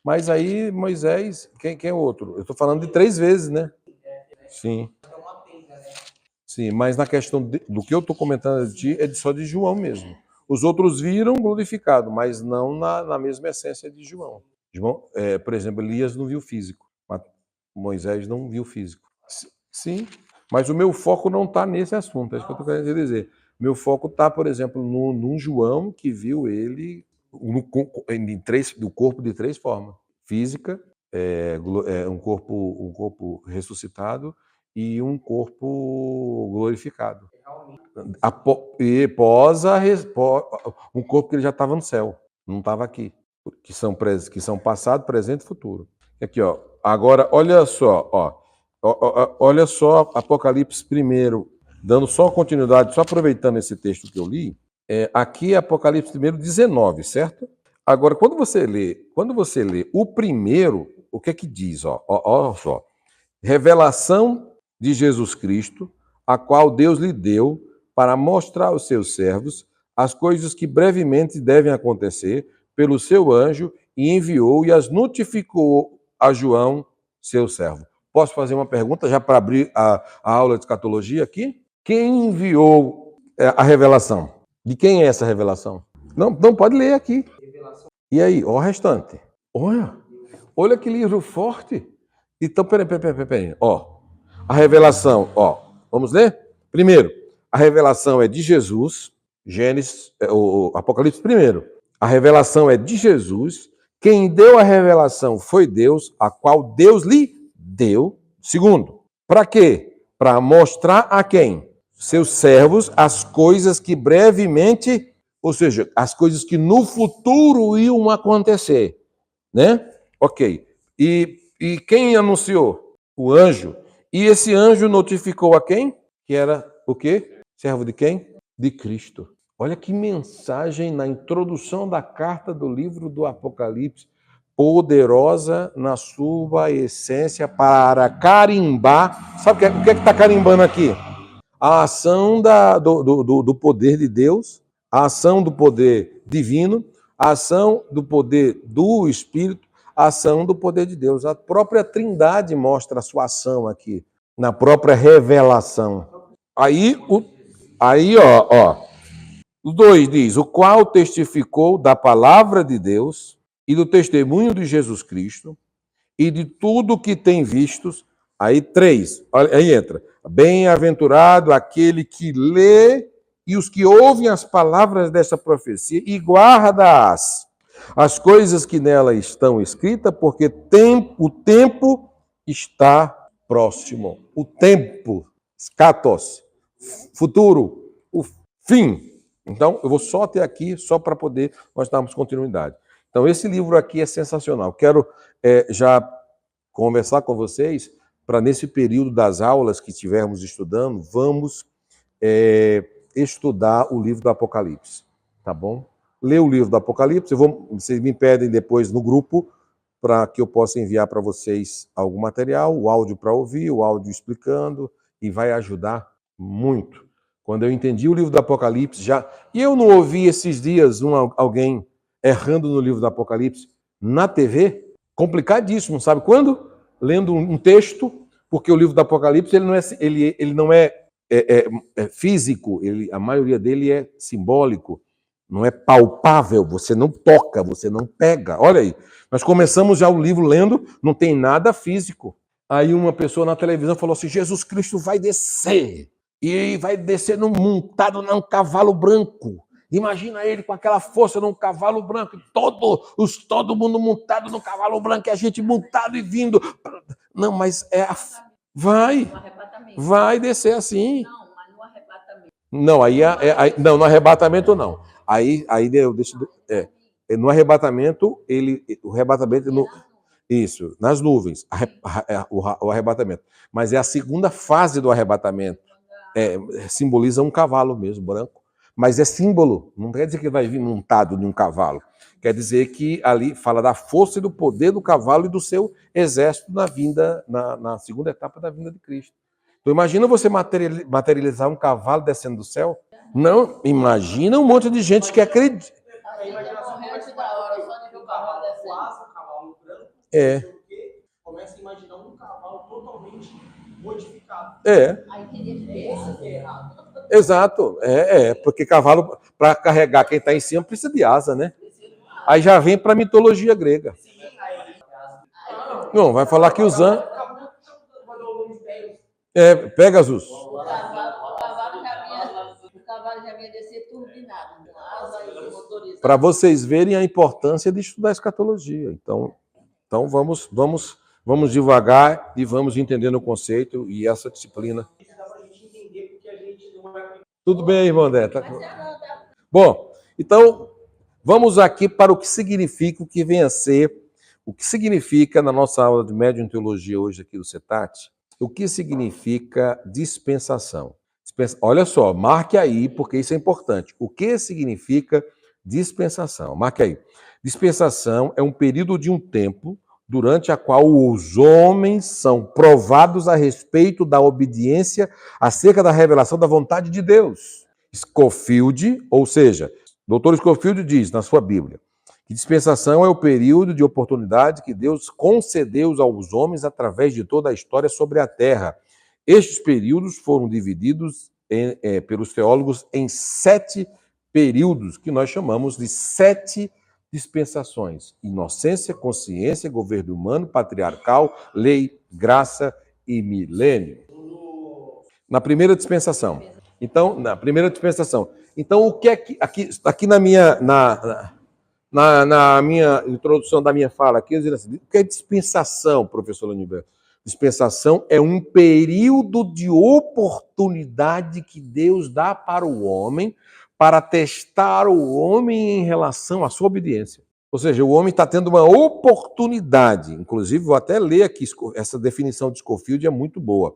Mas aí Moisés, quem é outro? Eu estou falando de 3 vezes, né? Sim. Sim, mas na questão do que eu estou comentando de ti, é só de João mesmo. Os outros viram glorificado, mas não na mesma essência de João. João, por exemplo, Elias não viu físico, mas Moisés não viu físico. Sim, mas o meu foco não está nesse assunto, é isso que eu estou querendo dizer. Meu foco está, por exemplo, no João, que viu ele no corpo de três formas: física, um corpo ressuscitado e um corpo glorificado. E um corpo que ele já estava no céu, não estava aqui, que são passado, presente e futuro. Aqui, ó. Agora, olha só, olha só Apocalipse primeiro, dando só continuidade, só aproveitando esse texto que eu li. Aqui é Apocalipse primeiro 19, certo? Agora, quando você lê o primeiro, o que é que diz? Olha só. Revelação de Jesus Cristo, a qual Deus lhe deu para mostrar aos seus servos as coisas que brevemente devem acontecer pelo seu anjo, e enviou e as notificou a João, seu servo. Posso fazer uma pergunta já para abrir a aula de escatologia aqui? Quem enviou a revelação? De quem é essa revelação? Não pode ler aqui. E aí, o restante? Olha que livro forte. Então, peraí. A revelação, vamos ler? Primeiro, a revelação é de Jesus, Gênesis, o Apocalipse primeiro. A revelação é de Jesus. Quem deu a revelação foi Deus, a qual Deus lhe deu. Segundo, para quê? Para mostrar a quem? Seus servos as coisas que brevemente, ou seja, as coisas que no futuro iam acontecer, né? Ok. E quem anunciou? O anjo. E esse anjo notificou a quem? Que era o quê? Servo de quem? De Cristo. Olha que mensagem na introdução da carta do livro do Apocalipse, poderosa na sua essência para carimbar. Sabe o que é que está carimbando aqui? A ação do poder de Deus, a ação do poder divino, a ação do poder do Espírito, a ação do poder de Deus. A própria Trindade mostra a sua ação aqui, na própria revelação. Aí, o 2 diz: o qual testificou da palavra de Deus e do testemunho de Jesus Cristo e de tudo que tem vistos. Aí 3, aí entra: bem-aventurado aquele que lê e os que ouvem as palavras dessa profecia e guarda-as, as coisas que nela estão escritas, porque o tempo está próximo. O tempo, skatos, futuro, o fim. Então, eu vou só até aqui, só para poder nós darmos continuidade. Então, esse livro aqui é sensacional. Quero já conversar com vocês para, nesse período das aulas que estivermos estudando, vamos estudar o livro do Apocalipse, tá bom? Ler o livro do Apocalipse, vocês me pedem depois no grupo para que eu possa enviar para vocês algum material, o áudio para ouvir, o áudio explicando, e vai ajudar muito. Quando eu entendi o livro do Apocalipse, e eu não ouvi esses dias alguém errando no livro do Apocalipse na TV, complicadíssimo, sabe quando? Lendo um texto, porque o livro do Apocalipse ele não é físico, a maioria dele é simbólico, não é palpável, você não toca, você não pega. Olha aí, nós começamos já o livro lendo, não tem nada físico. Aí uma pessoa na televisão falou assim: Jesus Cristo vai descer, e vai descer montado num cavalo branco. Imagina ele com aquela força num cavalo branco, todo mundo montado no cavalo branco, e a gente montado e vindo. Não, mas vai descer assim. Não, mas no arrebatamento. Não, não, no arrebatamento não. Aí no arrebatamento, o arrebatamento isso, nas nuvens, o arrebatamento. Mas é a segunda fase do arrebatamento. Simboliza um cavalo mesmo, branco. Mas é símbolo, não quer dizer que ele vai vir montado de um cavalo. Quer dizer que ali fala da força e do poder do cavalo e do seu exército na segunda etapa da vinda de Cristo. Então imagina você materializar um cavalo descendo do céu. Não, imagina um monte de gente que acredita. Começa a imaginar um cavalo totalmente modificado. Aí teria que ter esse que é errado. Exato. Porque cavalo, para carregar quem está em cima, precisa de asa, né? Aí já vem para a mitologia grega. Sim, aí. Não, vai falar que os anjos... Vai dar o nome velho. Pegasus. O cavalo já vinha descer turbinado, com asa e motorizado. Para vocês verem a importância de estudar escatologia. Então vamos devagar e vamos entendendo o conceito e essa disciplina. Isso dá pra gente entender porque a gente não é. Tudo bem, irmão André? Bom, então vamos aqui para o que significa, o que vem a ser, o que significa na nossa aula de Médium Teologia hoje aqui do CETAT, o que significa dispensação. Olha só, marque aí, porque isso é importante. O que significa dispensação? Marque aí. Dispensação é um período de um tempo durante a qual os homens são provados a respeito da obediência acerca da revelação da vontade de Deus. Scofield, ou seja, Dr. Scofield diz na sua Bíblia que dispensação é o período de oportunidade que Deus concedeu aos homens através de toda a história sobre a Terra. Estes períodos foram divididos pelos teólogos em 7 períodos, que nós chamamos de 7 dispensações: inocência, consciência, governo humano, patriarcal, lei, graça e milênio. Na primeira dispensação. Então, o que é que aqui na minha introdução da minha fala aqui, eu digo assim, o que é dispensação, professor Laniberto? Dispensação é um período de oportunidade que Deus dá para o homem para testar o homem em relação à sua obediência. Ou seja, o homem está tendo uma oportunidade. Inclusive, vou até ler aqui, essa definição de Scofield é muito boa.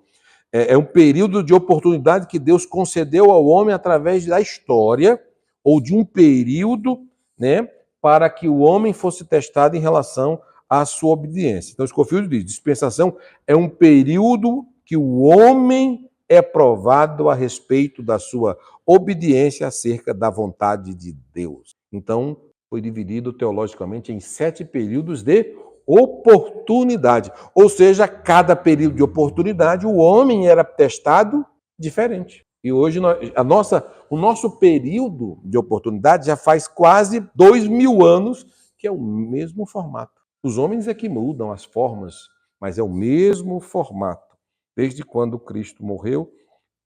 É um período de oportunidade que Deus concedeu ao homem através da história, ou de um período, né, para que o homem fosse testado em relação à sua obediência. Então, Scofield diz, dispensação é um período que o homem é provado a respeito da sua obediência acerca da vontade de Deus. Então, foi dividido teologicamente em 7 períodos de oportunidade. Ou seja, cada período de oportunidade, o homem era testado diferente. E hoje, o nosso período de oportunidade já faz quase 2000 anos que é o mesmo formato. Os homens é que mudam as formas, mas é o mesmo formato, desde quando Cristo morreu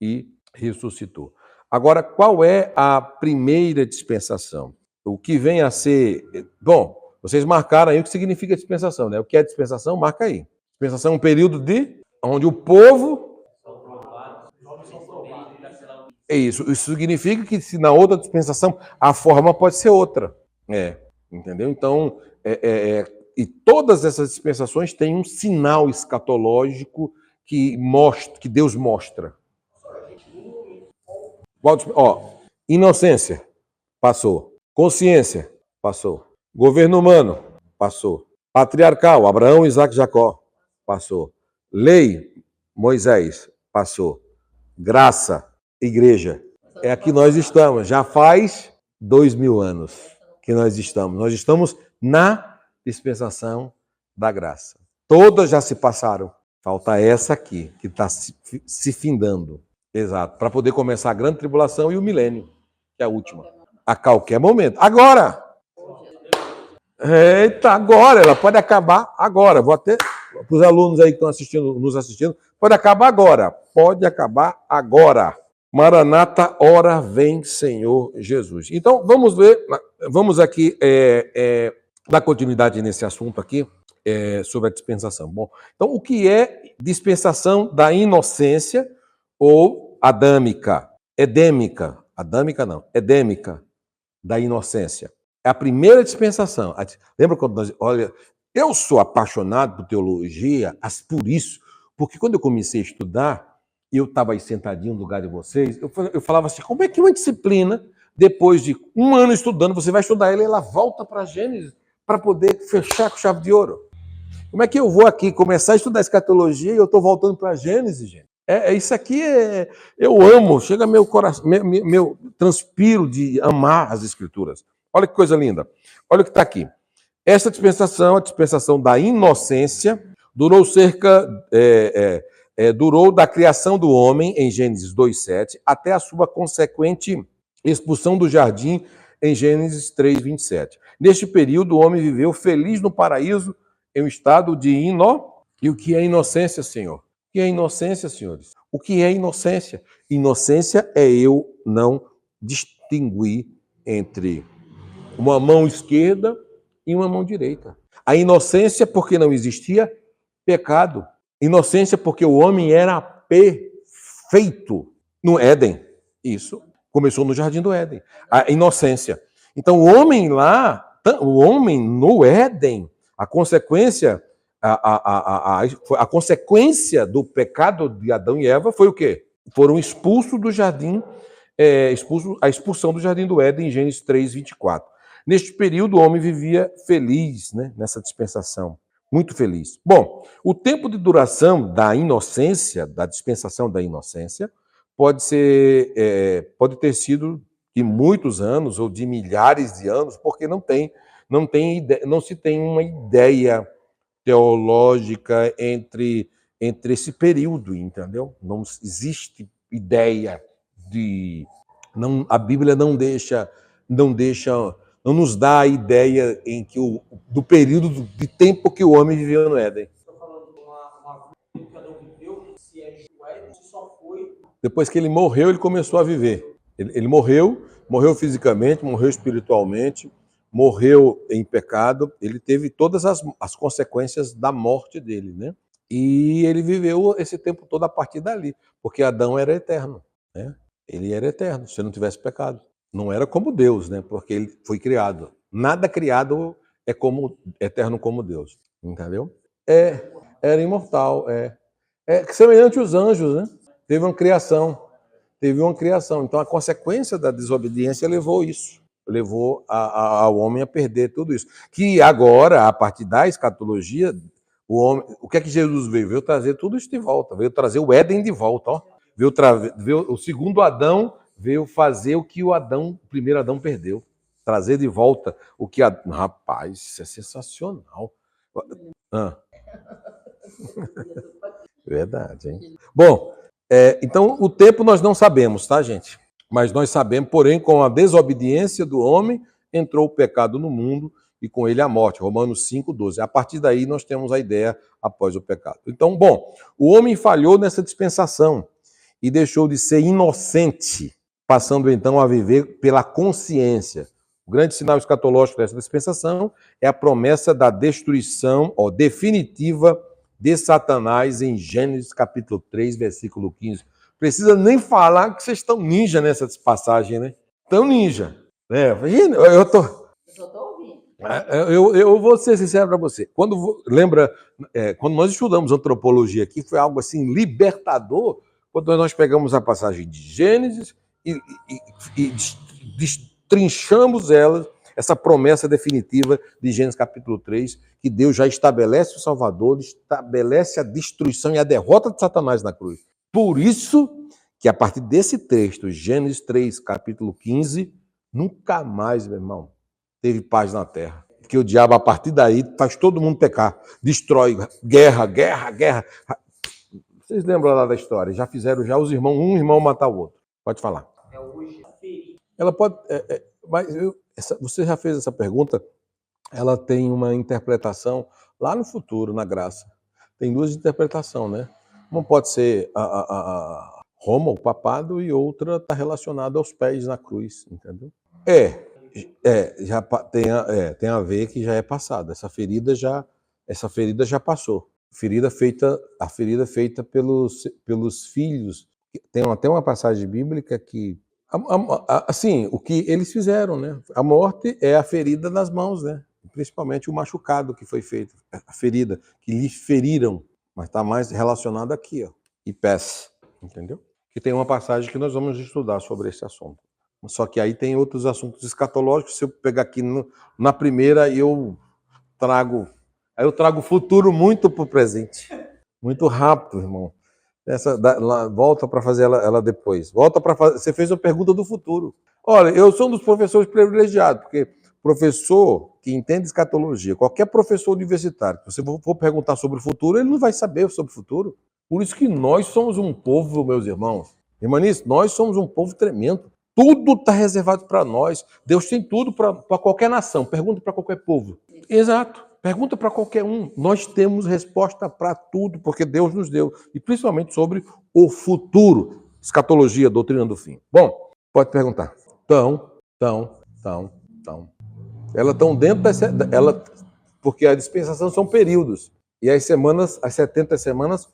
e ressuscitou. Agora, qual é a primeira dispensação? O que vem a ser... Bom, vocês marcaram aí o que significa dispensação, né? O que é dispensação? Marca aí. Dispensação é um período onde o povo... É isso. Isso significa que se na outra dispensação a forma pode ser outra. Entendeu? Então, e todas essas dispensações têm um sinal escatológico que Deus mostra. Inocência, passou. Consciência, passou. Governo humano, passou. Patriarcal, Abraão, Isaac, Jacó, passou. Lei, Moisés, passou. Graça, igreja, é aqui nós estamos. Já faz 2000 anos que nós estamos. Nós estamos na dispensação da graça. Todas já se passaram. Falta essa aqui, que está se findando. Exato. Para poder começar a grande tribulação e o milênio, que é a última. A qualquer momento. Agora! Eita, agora! Ela pode acabar agora. Vou até... Para os alunos aí que estão nos assistindo, pode acabar agora. Pode acabar agora. Maranata, ora vem, Senhor Jesus. Então, vamos aqui dar continuidade nesse assunto aqui, sobre a dispensação. Bom, então, o que é dispensação da inocência ou adâmica? Edêmica da inocência. É a primeira dispensação. Lembra quando eu sou apaixonado por teologia, por isso, porque quando eu comecei a estudar, eu estava aí sentadinho no lugar de vocês, eu falava assim, como é que uma disciplina, depois de 1 ano estudando, você vai estudar ela e ela volta para Gênesis para poder fechar com chave de ouro? Como é que eu vou aqui começar a estudar escatologia e eu estou voltando para Gênesis, gente? Isso aqui eu amo, chega meu coração, meu transpiro de amar as Escrituras. Olha que coisa linda. Olha o que está aqui. Essa dispensação, a dispensação da inocência, durou cerca durou da criação do homem, em Gênesis 2:7, até a sua consequente expulsão do jardim, em Gênesis 3:27. Neste período, o homem viveu feliz no paraíso, em um estado de E o que é inocência, Senhor? O que é inocência, senhores? O que é inocência? Inocência é eu não distinguir entre uma mão esquerda e uma mão direita. A inocência porque não existia pecado. Inocência porque o homem era perfeito no Éden. Isso começou no Jardim do Éden. A inocência. Então, o homem no Éden, a consequência do pecado de Adão e Eva foi o quê? Foram expulsos do jardim, a expulsão do Jardim do Éden, em Gênesis 3:24. Neste período, o homem vivia feliz, né, nessa dispensação. Muito feliz. Bom, o tempo de duração da inocência, da dispensação da inocência, pode ter sido de muitos anos ou de milhares de anos, porque não se tem uma ideia teológica entre esse período, entendeu? Não existe ideia a Bíblia não nos dá a ideia do período de tempo que o homem viveu no Éden. Estou falando de uma vida que Adão viveu, se é o Éden, se só foi. Depois que ele morreu, ele começou a viver. Ele morreu fisicamente, morreu espiritualmente, morreu em pecado, ele teve todas as consequências da morte dele, né? E ele viveu esse tempo todo a partir dali, porque Adão era eterno, né? Ele era eterno, se não tivesse pecado. Não era como Deus, né? Porque ele foi criado. Nada criado é eterno como Deus, entendeu? Era imortal, semelhante aos anjos, né? Teve uma criação. Então, a consequência da desobediência levou ao homem a perder tudo isso. Que agora, a partir da escatologia, o que é que Jesus veio? Veio trazer tudo isso de volta, veio trazer o Éden de volta, ó. Veio o segundo Adão, veio fazer o que o primeiro Adão perdeu. Trazer de volta o que... Rapaz, isso é sensacional. Verdade, hein? Bom, então o tempo nós não sabemos, tá, gente? Mas nós sabemos, porém, com a desobediência do homem, entrou o pecado no mundo e com ele a morte. Romanos 5:12. A partir daí nós temos a ideia após o pecado. Então, bom, o homem falhou nessa dispensação e deixou de ser inocente, passando então a viver pela consciência. O grande sinal escatológico dessa dispensação é a promessa da destruição definitiva de Satanás em Gênesis capítulo 3, versículo 15. Precisa nem falar que vocês estão ninja nessa passagem, né? Estão ninja. Né? Eu só tô ouvindo. Eu vou ser sincero para você. Quando nós estudamos antropologia aqui, foi algo assim libertador, quando nós pegamos a passagem de Gênesis e destrinchamos essa promessa definitiva de Gênesis capítulo 3, que Deus já estabelece o Salvador, estabelece a destruição e a derrota de Satanás na cruz. Por isso que a partir desse texto, Gênesis 3, capítulo 15, nunca mais, meu irmão, teve paz na terra. Porque o diabo, a partir daí, faz todo mundo pecar. Destrói, guerra. Vocês lembram lá da história? Já fizeram os irmãos, um irmão matar o outro. Pode falar. Ela pode... mas você já fez essa pergunta? Ela tem uma interpretação lá no futuro, na graça. Tem duas interpretações, né? Uma pode ser a Roma, o papado, e outra está relacionada aos pés na cruz, entendeu? Já tem a ver que já é passada. Essa ferida já passou. A ferida feita pelos filhos. Tem até uma passagem bíblica que, assim, o que eles fizeram, né? A morte é a ferida nas mãos, né? Principalmente o machucado que foi feito, a ferida que lhe feriram, mas está mais relacionado aqui, ó, e pés, entendeu? Que tem uma passagem que nós vamos estudar sobre esse assunto. Só que aí tem outros assuntos escatológicos. Se eu pegar aqui na primeira, eu trago o futuro muito para o presente, muito rápido, irmão. Volta para fazer ela depois. Você fez uma pergunta do futuro. Olha, eu sou um dos professores privilegiados, porque professor que entende escatologia, qualquer professor universitário, se você for perguntar sobre o futuro, ele não vai saber sobre o futuro. Por isso que nós somos um povo, meus irmãos. Irmãos, nós somos um povo tremendo. Tudo está reservado para nós. Deus tem tudo para qualquer nação. Pergunta para qualquer povo. Exato. Pergunta para qualquer um. Nós temos resposta para tudo, porque Deus nos deu. E principalmente sobre o futuro. Escatologia, doutrina do fim. Bom, pode perguntar. Elas estão dentro dessa... porque a dispensação são períodos. E as 70 semanas,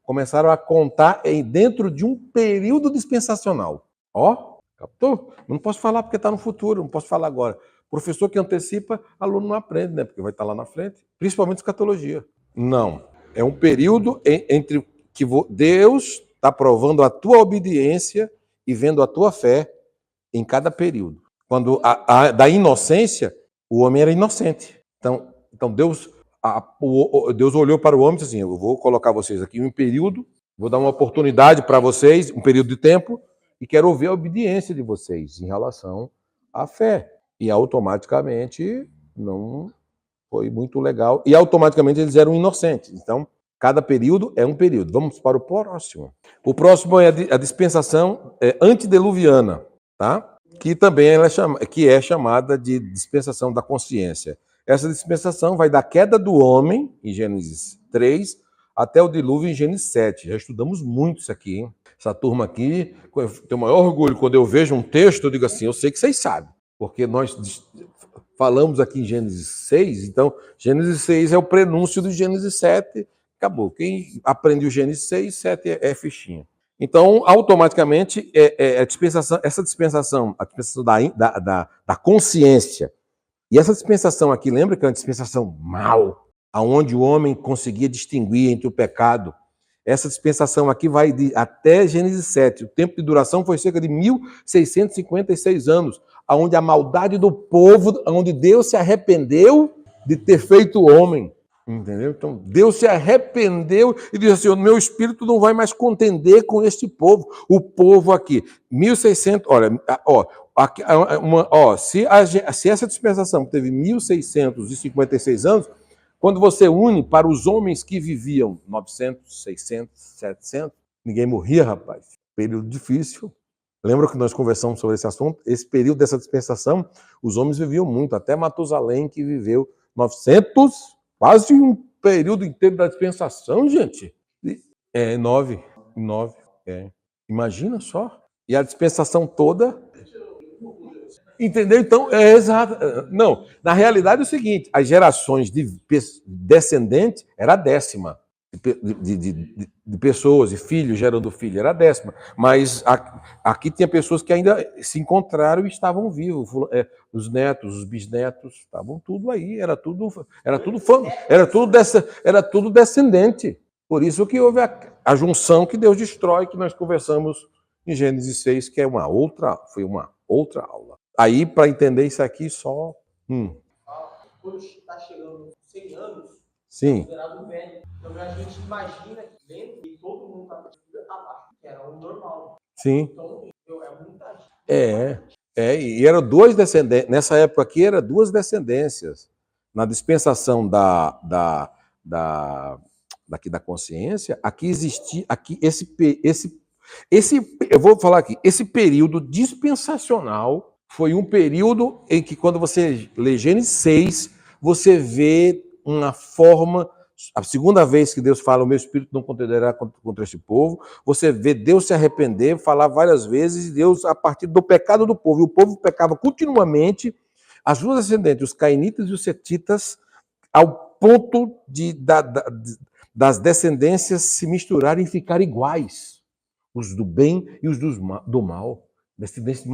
começaram a contar dentro de um período dispensacional. Ó, captou? Não posso falar porque está no futuro, não posso falar agora. Professor que antecipa, aluno não aprende, né? Porque vai estar lá na frente. Principalmente escatologia. Não. É um período entre que Deus está provando a tua obediência e vendo a tua fé em cada período. Quando da inocência, o homem era inocente. Então Deus olhou para o homem e disse assim, eu vou colocar vocês aqui em um período, vou dar uma oportunidade para vocês, um período de tempo, e quero ouvir a obediência de vocês em relação à fé. E automaticamente não foi muito legal. E automaticamente eles eram inocentes. Então, cada período é um período. Vamos para o próximo. O próximo é a dispensação antediluviana, tá? Que também é chamada de dispensação da consciência. Essa dispensação vai da queda do homem, em Gênesis 3, até o dilúvio em Gênesis 7. Já estudamos muito isso aqui, hein? Essa turma aqui, eu tenho o maior orgulho. Quando eu vejo um texto, eu digo assim, eu sei que vocês sabem. Porque nós falamos aqui em Gênesis 6, então Gênesis 6 é o prenúncio do Gênesis 7, acabou. Quem aprendeu Gênesis 6, 7 é fichinha. Então, automaticamente, essa dispensação, a dispensação da consciência, e essa dispensação aqui, lembra que é uma dispensação mal, aonde o homem conseguia distinguir entre o pecado. Essa dispensação aqui vai até Gênesis 7. O tempo de duração foi cerca de 1656 anos, onde a maldade do povo, onde Deus se arrependeu de ter feito o homem. Entendeu? Então, Deus se arrependeu e disse assim, o meu espírito não vai mais contender com este povo. O povo aqui, 1600, se essa dispensação teve 1656 anos, quando você une para os homens que viviam 900, 600, 700, ninguém morria, rapaz. Período difícil. Lembra que nós conversamos sobre esse assunto? Esse período dessa dispensação, os homens viviam muito, até Matusalém, que viveu 900, quase um período inteiro da dispensação, gente. 9. Imagina só. E a dispensação toda... Entendeu? Então, exato. Não, na realidade é o seguinte, as gerações de descendentes era a 10ª. De pessoas e filhos gerando filho, era a 10ª. Mas aqui tinha pessoas que ainda se encontraram e estavam vivos. Os netos, os bisnetos, estavam tudo aí, era tudo descendente. Por isso que houve a junção que Deus destrói, que nós conversamos em Gênesis 6, que foi uma outra aula. Aí, para entender isso aqui, só... Quando está chegando 100 anos, sim. É considerado velho. Então a gente imagina que dentro de todo mundo está abaixo, que era o normal. Sim. Então é muita gente. E eram duas descendências. Nessa época aqui, eram duas descendências. Na dispensação da consciência, aqui existia eu vou falar aqui, esse período dispensacional foi um período em que, quando você lê Gênesis 6, você vê uma forma, a segunda vez que Deus fala, o meu espírito não contenderá contra esse povo, você vê Deus se arrepender, falar várias vezes, e Deus, a partir do pecado do povo, e o povo pecava continuamente, as duas descendentes, os cainitas e os setitas, ao ponto das descendências se misturarem e ficarem iguais. Os do bem e os do mal. Descendência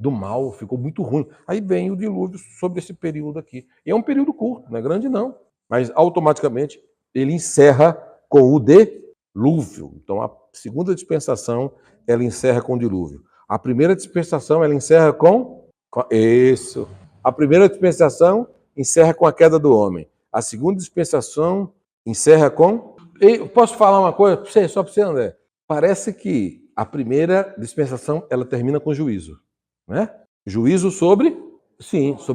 do mal, ficou muito ruim. Aí vem o dilúvio sobre esse período aqui. E é um período curto, não é grande não. Mas automaticamente ele encerra com o dilúvio. Então a segunda dispensação, ela encerra com o dilúvio. A primeira dispensação, ela encerra com isso. A primeira dispensação encerra com a queda do homem. A segunda dispensação encerra com... Posso falar uma coisa para você, só para você, André? Parece que a primeira dispensação, ela termina com juízo, né? Juízo sobre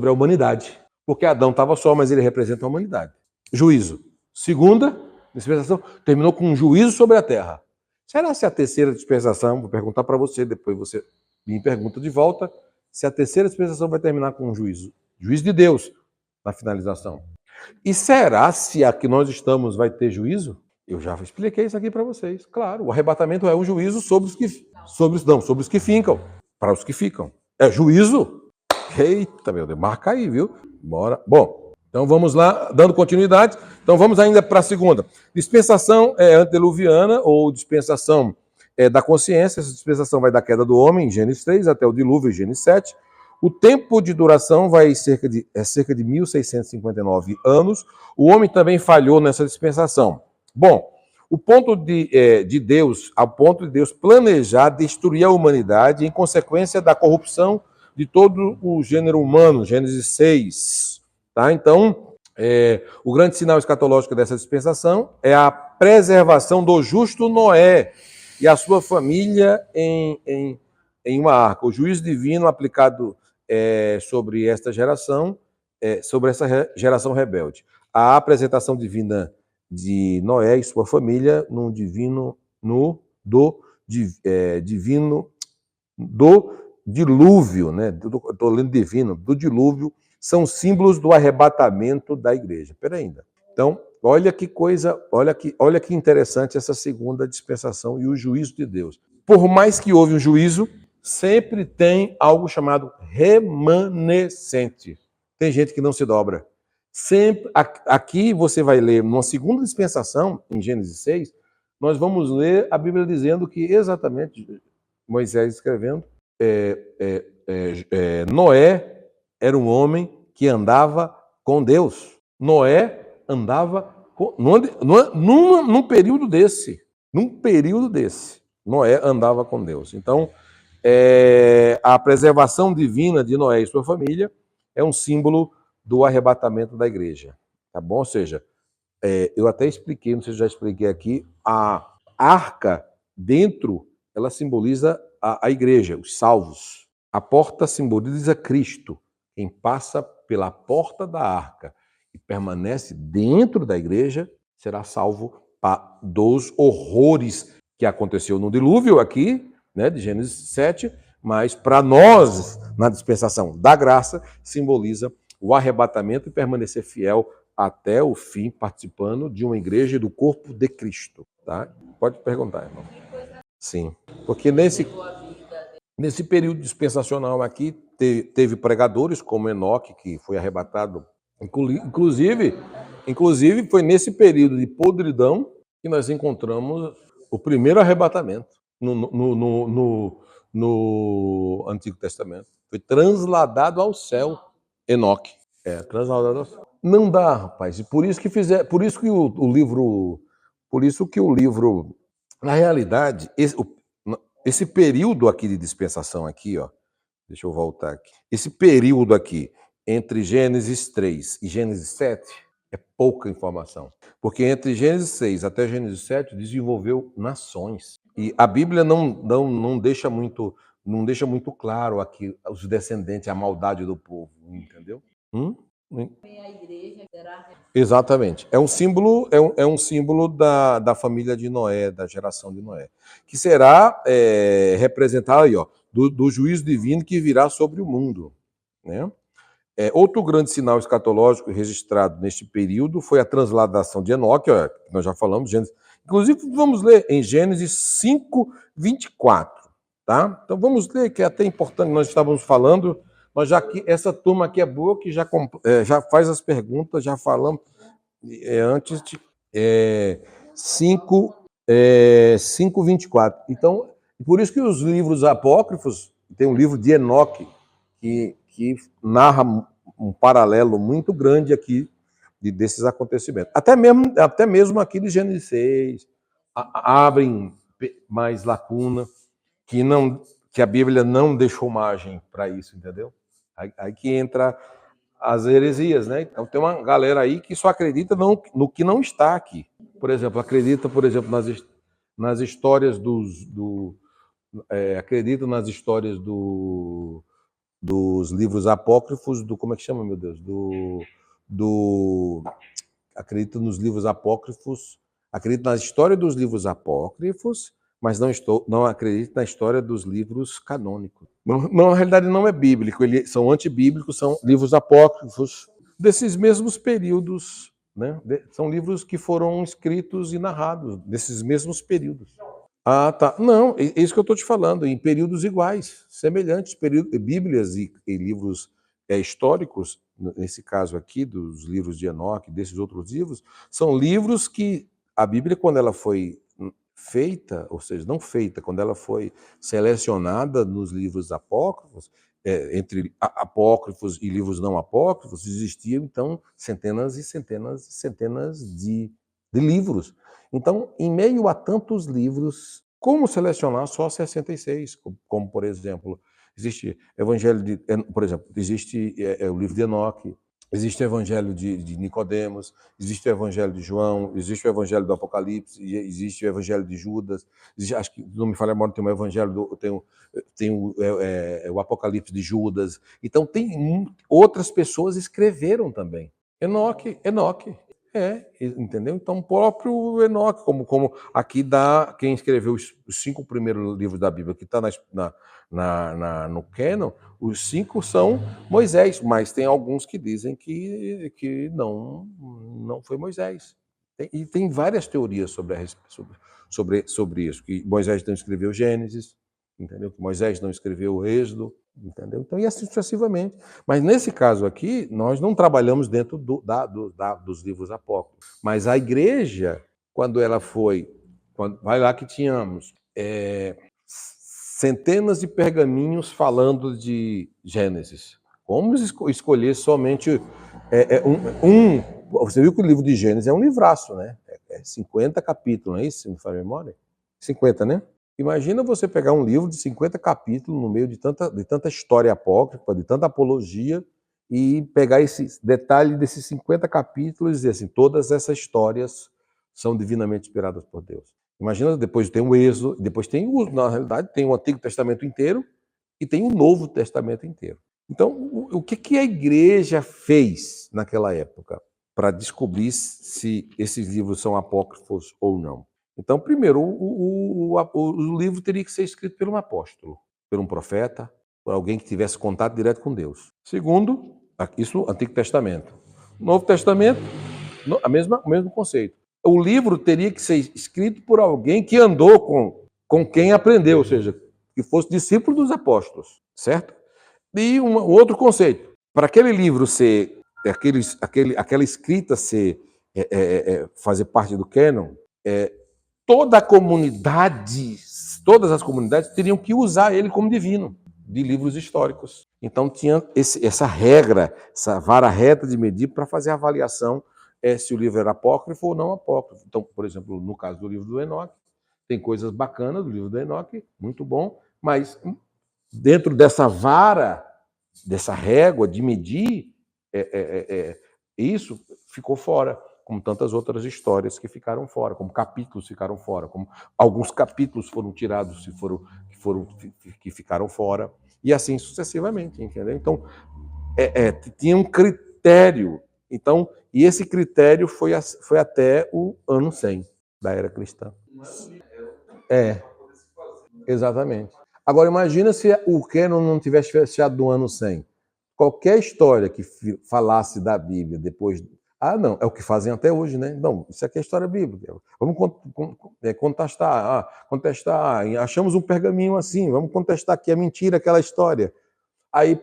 a humanidade. Porque Adão estava só, mas ele representa a humanidade. Juízo. Segunda, dispensação terminou com um juízo sobre a terra. Será se a terceira dispensação, vou perguntar para você, depois você me pergunta de volta, se a terceira dispensação vai terminar com um juízo de Deus na finalização. E será se a que nós estamos vai ter juízo? Eu já expliquei isso aqui para vocês. Claro, o arrebatamento é um juízo sobre os que fincam, para os que ficam. É juízo? Eita, meu Deus, marca aí, viu? Bora. Bom, então vamos lá, dando continuidade. Então vamos ainda para a segunda. Dispensação antediluviana ou dispensação da consciência. Essa dispensação vai da queda do homem, em Gênesis 3, até o dilúvio, em Gênesis 7. O tempo de duração vai cerca de 1.659 anos. O homem também falhou nessa dispensação. Bom, o ponto de Deus, ao ponto de Deus planejar destruir a humanidade em consequência da corrupção de todo o gênero humano, Gênesis 6. Tá? Então, o grande sinal escatológico dessa dispensação é a preservação do justo Noé e a sua família em uma arca. O juízo divino aplicado sobre esta geração, sobre essa geração rebelde. A apresentação divina de Noé e sua família do dilúvio, né? Estou lendo divino, do dilúvio, são símbolos do arrebatamento da igreja. Espera ainda. Então, olha que coisa, olha que interessante essa segunda dispensação e o juízo de Deus. Por mais que houve um juízo, sempre tem algo chamado remanescente. Tem gente que não se dobra. Sempre, aqui você vai ler, numa segunda dispensação, em Gênesis 6, nós vamos ler a Bíblia dizendo que exatamente, Moisés escrevendo, Noé era um homem que andava com Deus. Noé andava num período desse. Noé andava com Deus. Então, a preservação divina de Noé e sua família é um símbolo do arrebatamento da igreja. Tá bom? Ou seja, eu até expliquei, não sei se já expliquei aqui, a arca dentro, ela simboliza a igreja, os salvos. A porta simboliza Cristo. Quem passa pela porta da arca e permanece dentro da igreja será salvo dos horrores que aconteceu no dilúvio aqui, né, de Gênesis 7, mas para nós, na dispensação da graça, simboliza o arrebatamento e permanecer fiel até o fim, participando de uma igreja e do corpo de Cristo. Tá? Pode perguntar, irmão. Sim, porque nesse período dispensacional aqui, teve pregadores como Enoque, que foi arrebatado. Inclusive foi nesse período de podridão que nós encontramos o primeiro arrebatamento no Antigo Testamento. Foi transladado ao céu, Enoque. Transladado ao céu. Não dá, rapaz. Por isso que o livro, na realidade, esse período aqui de dispensação aqui, ó, deixa eu voltar aqui. Esse período aqui, entre Gênesis 3 e Gênesis 7, é pouca informação. Porque entre Gênesis 6 até Gênesis 7, desenvolveu nações. E a Bíblia não deixa muito claro aqui os descendentes, a maldade do povo, entendeu? A igreja será... Exatamente. É um símbolo da família de Noé, da geração de Noé, que será representado aí, ó, do juízo divino que virá sobre o mundo, né? Outro grande sinal escatológico registrado neste período foi a transladação de Enoque, ó, que nós já falamos, inclusive vamos ler em Gênesis 5, 24, tá? Então vamos ler, que é até importante, nós estávamos falando, mas já que essa turma aqui é boa, que já faz as perguntas, já falamos antes de 5, 24. Então, por isso que os livros apócrifos, tem um livro de Enoque, que narra um paralelo muito grande aqui desses acontecimentos. Até mesmo aqui de Gênesis 6, abrem mais lacuna, que a Bíblia não deixou margem para isso, entendeu? Aí que entra as heresias, né? Então tem uma galera aí que só acredita no que não está aqui. Por exemplo, acredita, nas histórias acredita nas histórias dos livros apócrifos, como é que chama, meu Deus? Acredita nos livros apócrifos Acredito na história dos livros apócrifos, mas não acredito na história dos livros canônicos. Na realidade, não é bíblico, eles são antibíblicos, são livros apócrifos desses mesmos períodos, né? São livros que foram escritos e narrados desses mesmos períodos. Ah, tá. Não, é isso que eu estou te falando, em períodos iguais, semelhantes, Bíblias e livros históricos, nesse caso aqui, dos livros de Enoque, desses outros livros, são livros que a Bíblia, quando ela foi feita, ou seja, não feita, quando ela foi selecionada nos livros apócrifos, entre apócrifos e livros não apócrifos, existiam, então, centenas e centenas e centenas de livros. Então, em meio a tantos livros, como selecionar só 66? Como, por exemplo, existe Evangelho de, por exemplo, existe o livro de Enoque, existe o Evangelho de Nicodemos, existe o Evangelho de João, existe o Evangelho do Apocalipse, existe o Evangelho de Judas, acho que, não me falha a memória, tem um Evangelho, tem o Apocalipse de Judas. Então, outras pessoas escreveram também. Enoque. Entendeu? Então, o próprio Enoque, como aqui dá, quem escreveu os 5 primeiros livros da Bíblia, que está no Canon, os 5 são Moisés, mas tem alguns que dizem que não foi Moisés. E tem várias teorias sobre isso, que Moisés não escreveu Gênesis, entendeu? Que Moisés não escreveu o Êxodo, entendeu? Então, e assim sucessivamente. Mas nesse caso aqui, nós não trabalhamos dentro dos livros apócrifos. Mas a igreja, quando ela foi, vai lá que tínhamos centenas de pergaminhos falando de Gênesis. Como escolher somente Você viu que o livro de Gênesis é um livraço, né? 50 capítulos, não é isso? Se não me faz memória? 50, né? Imagina você pegar um livro de 50 capítulos no meio de tanta história apócrifa, de tanta apologia, e pegar esse detalhe desses 50 capítulos e dizer assim, todas essas histórias são divinamente inspiradas por Deus. Imagina, depois tem o Êxodo, depois na realidade, tem o Antigo Testamento inteiro e tem o Novo Testamento inteiro. Então, o que a igreja fez naquela época para descobrir se esses livros são apócrifos ou não? Então, primeiro, o livro teria que ser escrito por um apóstolo, por um profeta, por alguém que tivesse contato direto com Deus. Segundo, isso Antigo Testamento. Novo Testamento, o mesmo conceito. O livro teria que ser escrito por alguém que andou com quem aprendeu, ou seja, que fosse discípulo dos apóstolos, certo? E um outro conceito. Para aquele livro ser, aquela escrita fazer parte do cânon, todas as comunidades teriam que usar ele como divino, de livros históricos. Então tinha essa regra, essa vara reta de medir para fazer a avaliação se o livro era apócrifo ou não apócrifo. Então, por exemplo, no caso do livro do Enoque, tem coisas bacanas do livro do Enoque, muito bom, mas dentro dessa vara, dessa régua de medir, isso ficou fora, como tantas outras histórias que ficaram fora, como capítulos ficaram fora, como alguns capítulos foram tirados que ficaram fora, e assim sucessivamente, entendeu? Então, tinha um critério, então, e esse critério foi até o ano 100 da era cristã. Exatamente. Agora, imagina se o cânon não tivesse fechado no ano 100. Qualquer história que falasse da Bíblia depois... não, é o que fazem até hoje, né? Não, isso aqui é história bíblica. Vamos contestar. Achamos um pergaminho assim, vamos contestar que é mentira aquela história. Aí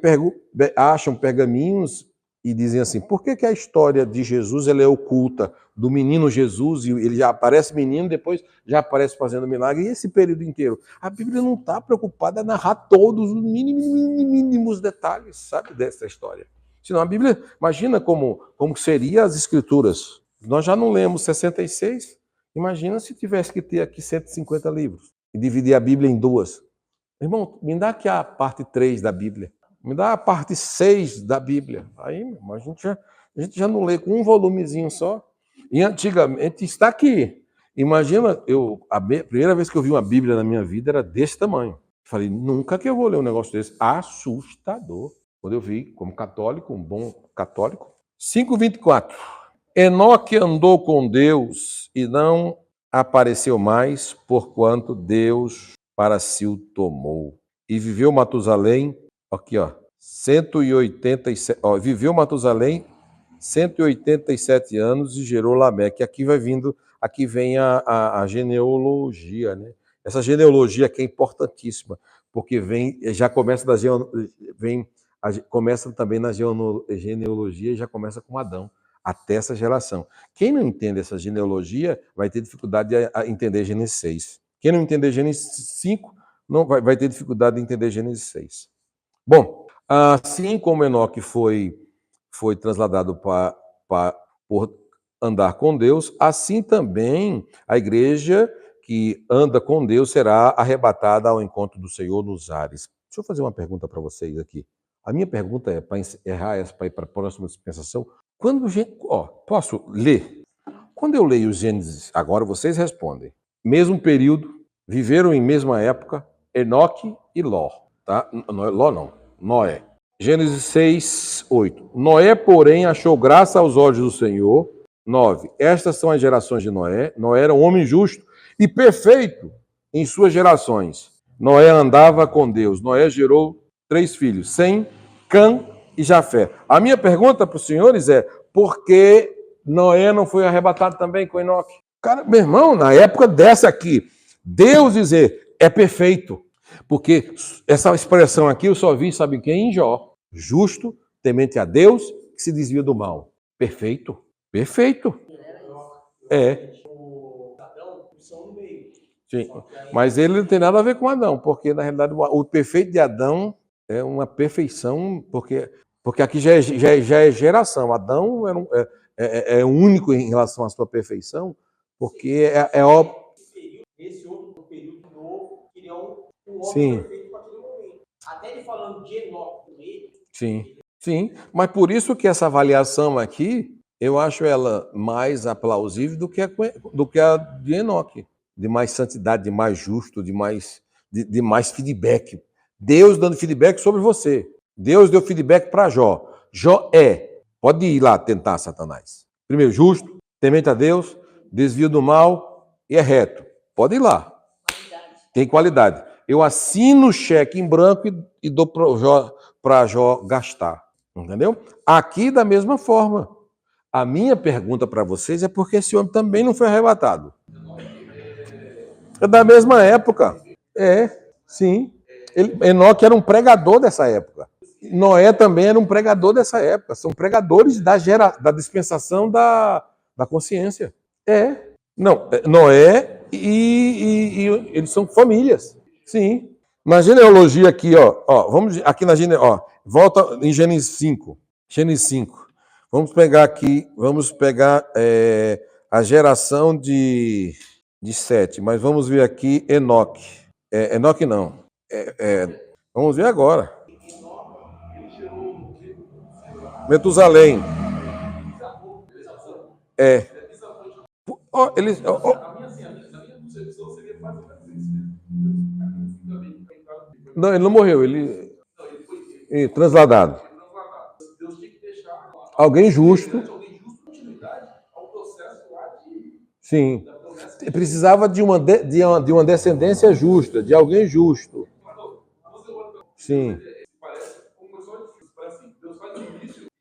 acham pergaminhos e dizem assim, por que a história de Jesus ela é oculta, do menino Jesus, e ele já aparece menino, depois já aparece fazendo milagre, e esse período inteiro? A Bíblia não está preocupada em narrar todos os mínimos detalhes, sabe, dessa história. Senão a Bíblia, imagina como seria as Escrituras. Nós já não lemos 66, imagina se tivesse que ter aqui 150 livros, e dividir a Bíblia em duas. Irmão, me dá aqui a parte 3 da Bíblia. Me dá a parte 6 da Bíblia. Aí, a gente já não lê com um volumezinho só. E antigamente está aqui. Imagina, a primeira vez que eu vi uma Bíblia na minha vida era desse tamanho. Falei, nunca que eu vou ler um negócio desse. Assustador. Quando eu vi, como católico, um bom católico. 5:24. Enoque andou com Deus e não apareceu mais, porquanto Deus para si o tomou. E viveu Matusalém, aqui ó, 187, ó, viveu Matusalém 187 anos e gerou Lameque. Aqui vem a genealogia, né? Essa genealogia que é importantíssima, porque já começa começa também na genealogia e já começa com Adão, até essa geração. Quem não entende essa genealogia vai ter dificuldade a entender Gênesis 6. Quem não entender Gênesis 5 não vai ter dificuldade de entender Gênesis 6. Bom, assim como Enoque foi trasladado por andar com Deus, assim também a igreja que anda com Deus será arrebatada ao encontro do Senhor nos ares. Deixa eu fazer uma pergunta para vocês aqui. A minha pergunta é para encerrar essa, para ir para a próxima dispensação. Posso ler? Quando eu leio Gênesis, agora vocês respondem. Mesmo período, viveram em mesma época, Enoque e Ló. Tá? Ló não, Noé. Gênesis 6, 8. Noé, porém, achou graça aos olhos do Senhor. 9. Estas são as gerações de Noé. Noé era um homem justo e perfeito em suas gerações. Noé andava com Deus. Noé gerou 3 filhos, Sem, Cã e Jafé. A minha pergunta para os senhores é, por que Noé não foi arrebatado também com Enoque? Cara, meu irmão, na época dessa aqui, Deus dizer, é perfeito. Porque essa expressão aqui eu só vi, sabe quem? Em Jó. Justo, temente a Deus, que se desvia do mal. Perfeito. Perfeito. É. Sim. Mas ele não tem nada a ver com Adão, porque na realidade o perfeito de Adão é uma perfeição, porque aqui já é geração. Adão é único em relação à sua perfeição, porque é óbvio. Esse outro período novo, que é um homem Sim. perfeito para aquele momento. Até ele falando de Enoque com ele. Sim. Mas por isso que essa avaliação aqui, eu acho ela mais aplausível do que a de Enoque. De mais santidade, de mais justo, de mais feedback. Deus dando feedback sobre você. Deus deu feedback para Jó. Jó pode ir lá tentar Satanás. Primeiro, justo, temente a Deus, desvio do mal e é reto. Pode ir lá. Tem qualidade. Eu assino o cheque em branco e dou para Jó gastar. Entendeu? Aqui, da mesma forma. A minha pergunta para vocês é por que esse homem também não foi arrebatado? É da mesma época. Sim. Enoque era um pregador dessa época. Noé também era um pregador dessa época. São pregadores da dispensação da consciência. Não, Noé e eles são famílias. Sim. Na genealogia aqui, vamos aqui na genealogia, volta em Gênesis 5. Gênesis 5. Vamos pegar a geração de 7, mas vamos ver aqui Enoque. Enoque não. Vamos ver agora. Metusalém. Não, ele não morreu, ele transladado. Alguém justo. Sim. Precisava de uma descendência justa, de alguém justo. Sim.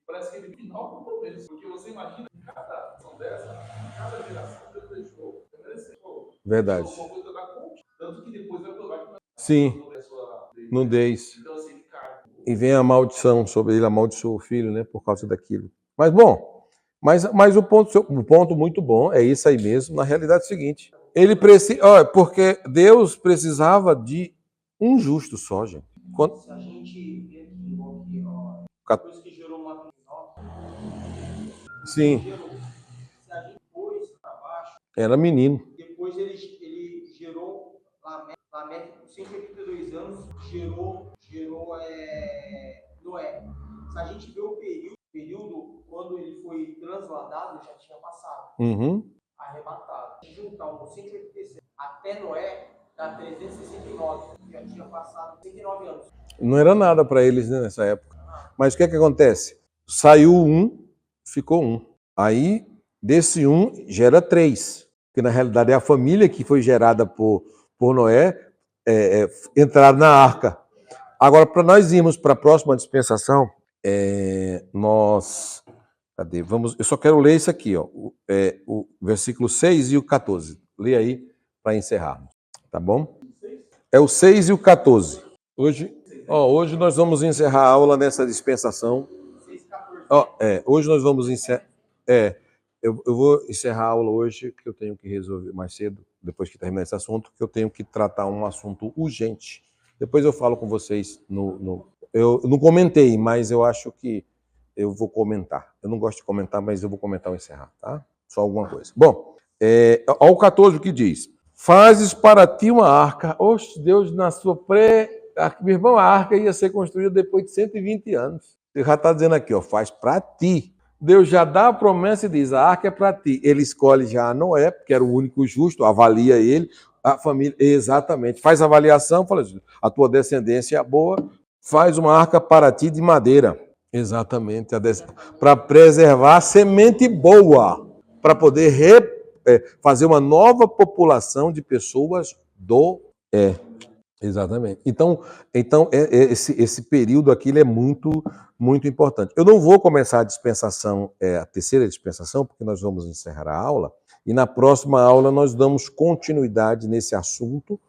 Parece que ele final do começo, porque você imagina que cada ação dessa, cada geração Deus deixou. Verdade. Tanto que depois vai provar que sim, nudez. E vem a maldição sobre ele, amaldiçoou o filho, né, por causa daquilo. Mas bom, mas o ponto muito bom é isso aí mesmo. Na realidade é o seguinte, porque Deus precisava de um justo só, gente. Se a gente vê aqui, depois que gerou uma sim. Se a gente pôs para baixo, era menino. Depois ele gerou Lameque com 182 anos, gerou Noé. Se a gente vê o período quando ele foi transladado, já tinha passado. Arrebatado. Se juntar um 186 até Noé, dá 369. Já tinha passado 109 anos. Não era nada para eles, né, nessa época. Mas o que acontece? Saiu um, ficou um. Aí Desse um gera 3, que na realidade é a família que foi gerada por Noé, entrar na arca. Agora, para nós irmos para a próxima dispensação, cadê? Eu só quero ler isso aqui, ó, o versículo 6 e o 14. Lê aí para encerrarmos, tá bom? É o 6 e o 14. Hoje nós vamos encerrar a aula nessa dispensação. Hoje nós vamos encerrar. Eu vou encerrar a aula hoje, que eu tenho que resolver mais cedo, depois que terminar esse assunto, que eu tenho que tratar um assunto urgente. Depois eu falo com vocês. Eu não comentei, mas eu acho que eu vou comentar. Eu não gosto de comentar, mas eu vou comentar ao encerrar, tá? Só alguma coisa. Bom, ao 14 o que diz? Fazes para ti uma arca. Oxe, Deus, na sua meu irmão, a arca ia ser construída depois de 120 anos. Ele já está dizendo aqui, ó, faz para ti. Deus já dá a promessa e diz, a arca é para ti. Ele escolhe já Noé, porque era o único justo, avalia ele, a família, exatamente. Faz a avaliação, fala assim, a tua descendência é boa, faz uma arca para ti de madeira. Exatamente, para preservar a semente boa, para poder fazer uma nova população de pessoas Exatamente. Então esse período aqui ele é muito, muito importante. Eu não vou começar a dispensação, a terceira dispensação, porque nós vamos encerrar a aula, e na próxima aula nós damos continuidade nesse assunto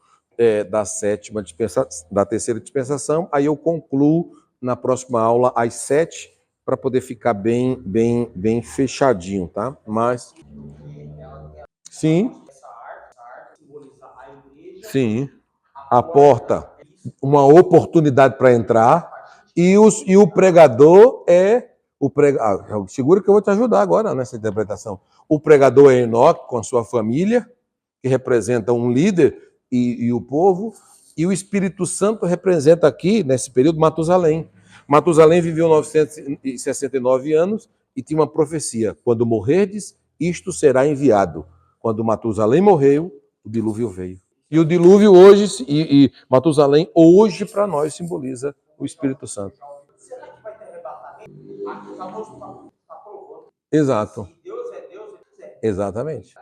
da terceira dispensação, aí eu concluo na próxima aula às 7, para poder ficar bem fechadinho, tá? Mas... Sim. Sim. A porta, uma oportunidade para entrar, e o pregador segura que eu vou te ajudar agora nessa interpretação. O pregador é Enoque com a sua família, que representa um líder e o povo, e o Espírito Santo representa aqui, nesse período, Matusalém. Matusalém viveu 969 anos e tinha uma profecia: quando morrerdes, isto será enviado. Quando Matusalém morreu, o dilúvio veio. E o dilúvio hoje, e Matusalém hoje para nós simboliza o Espírito Santo. Será que vai ter arrebatamento? Está provando. Exato. Se Deus é Deus, ele quiser. Exatamente.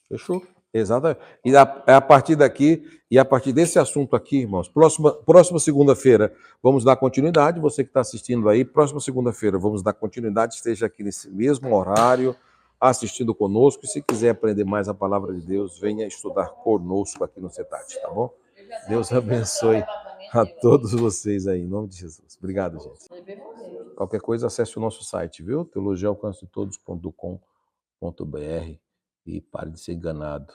Fechou? Exatamente. E a partir daqui, e a partir desse assunto aqui, irmãos, próxima segunda-feira vamos dar continuidade. Você que está assistindo aí, próxima segunda-feira vamos dar continuidade, esteja aqui nesse mesmo horário, assistindo conosco. E se quiser aprender mais a palavra de Deus, venha estudar conosco aqui no CETAT, tá bom? Deus abençoe a todos vocês aí, em nome de Jesus. Obrigado, gente. Qualquer coisa, acesse o nosso site, viu? teologiaalcancetodos.com.br e pare de ser enganado.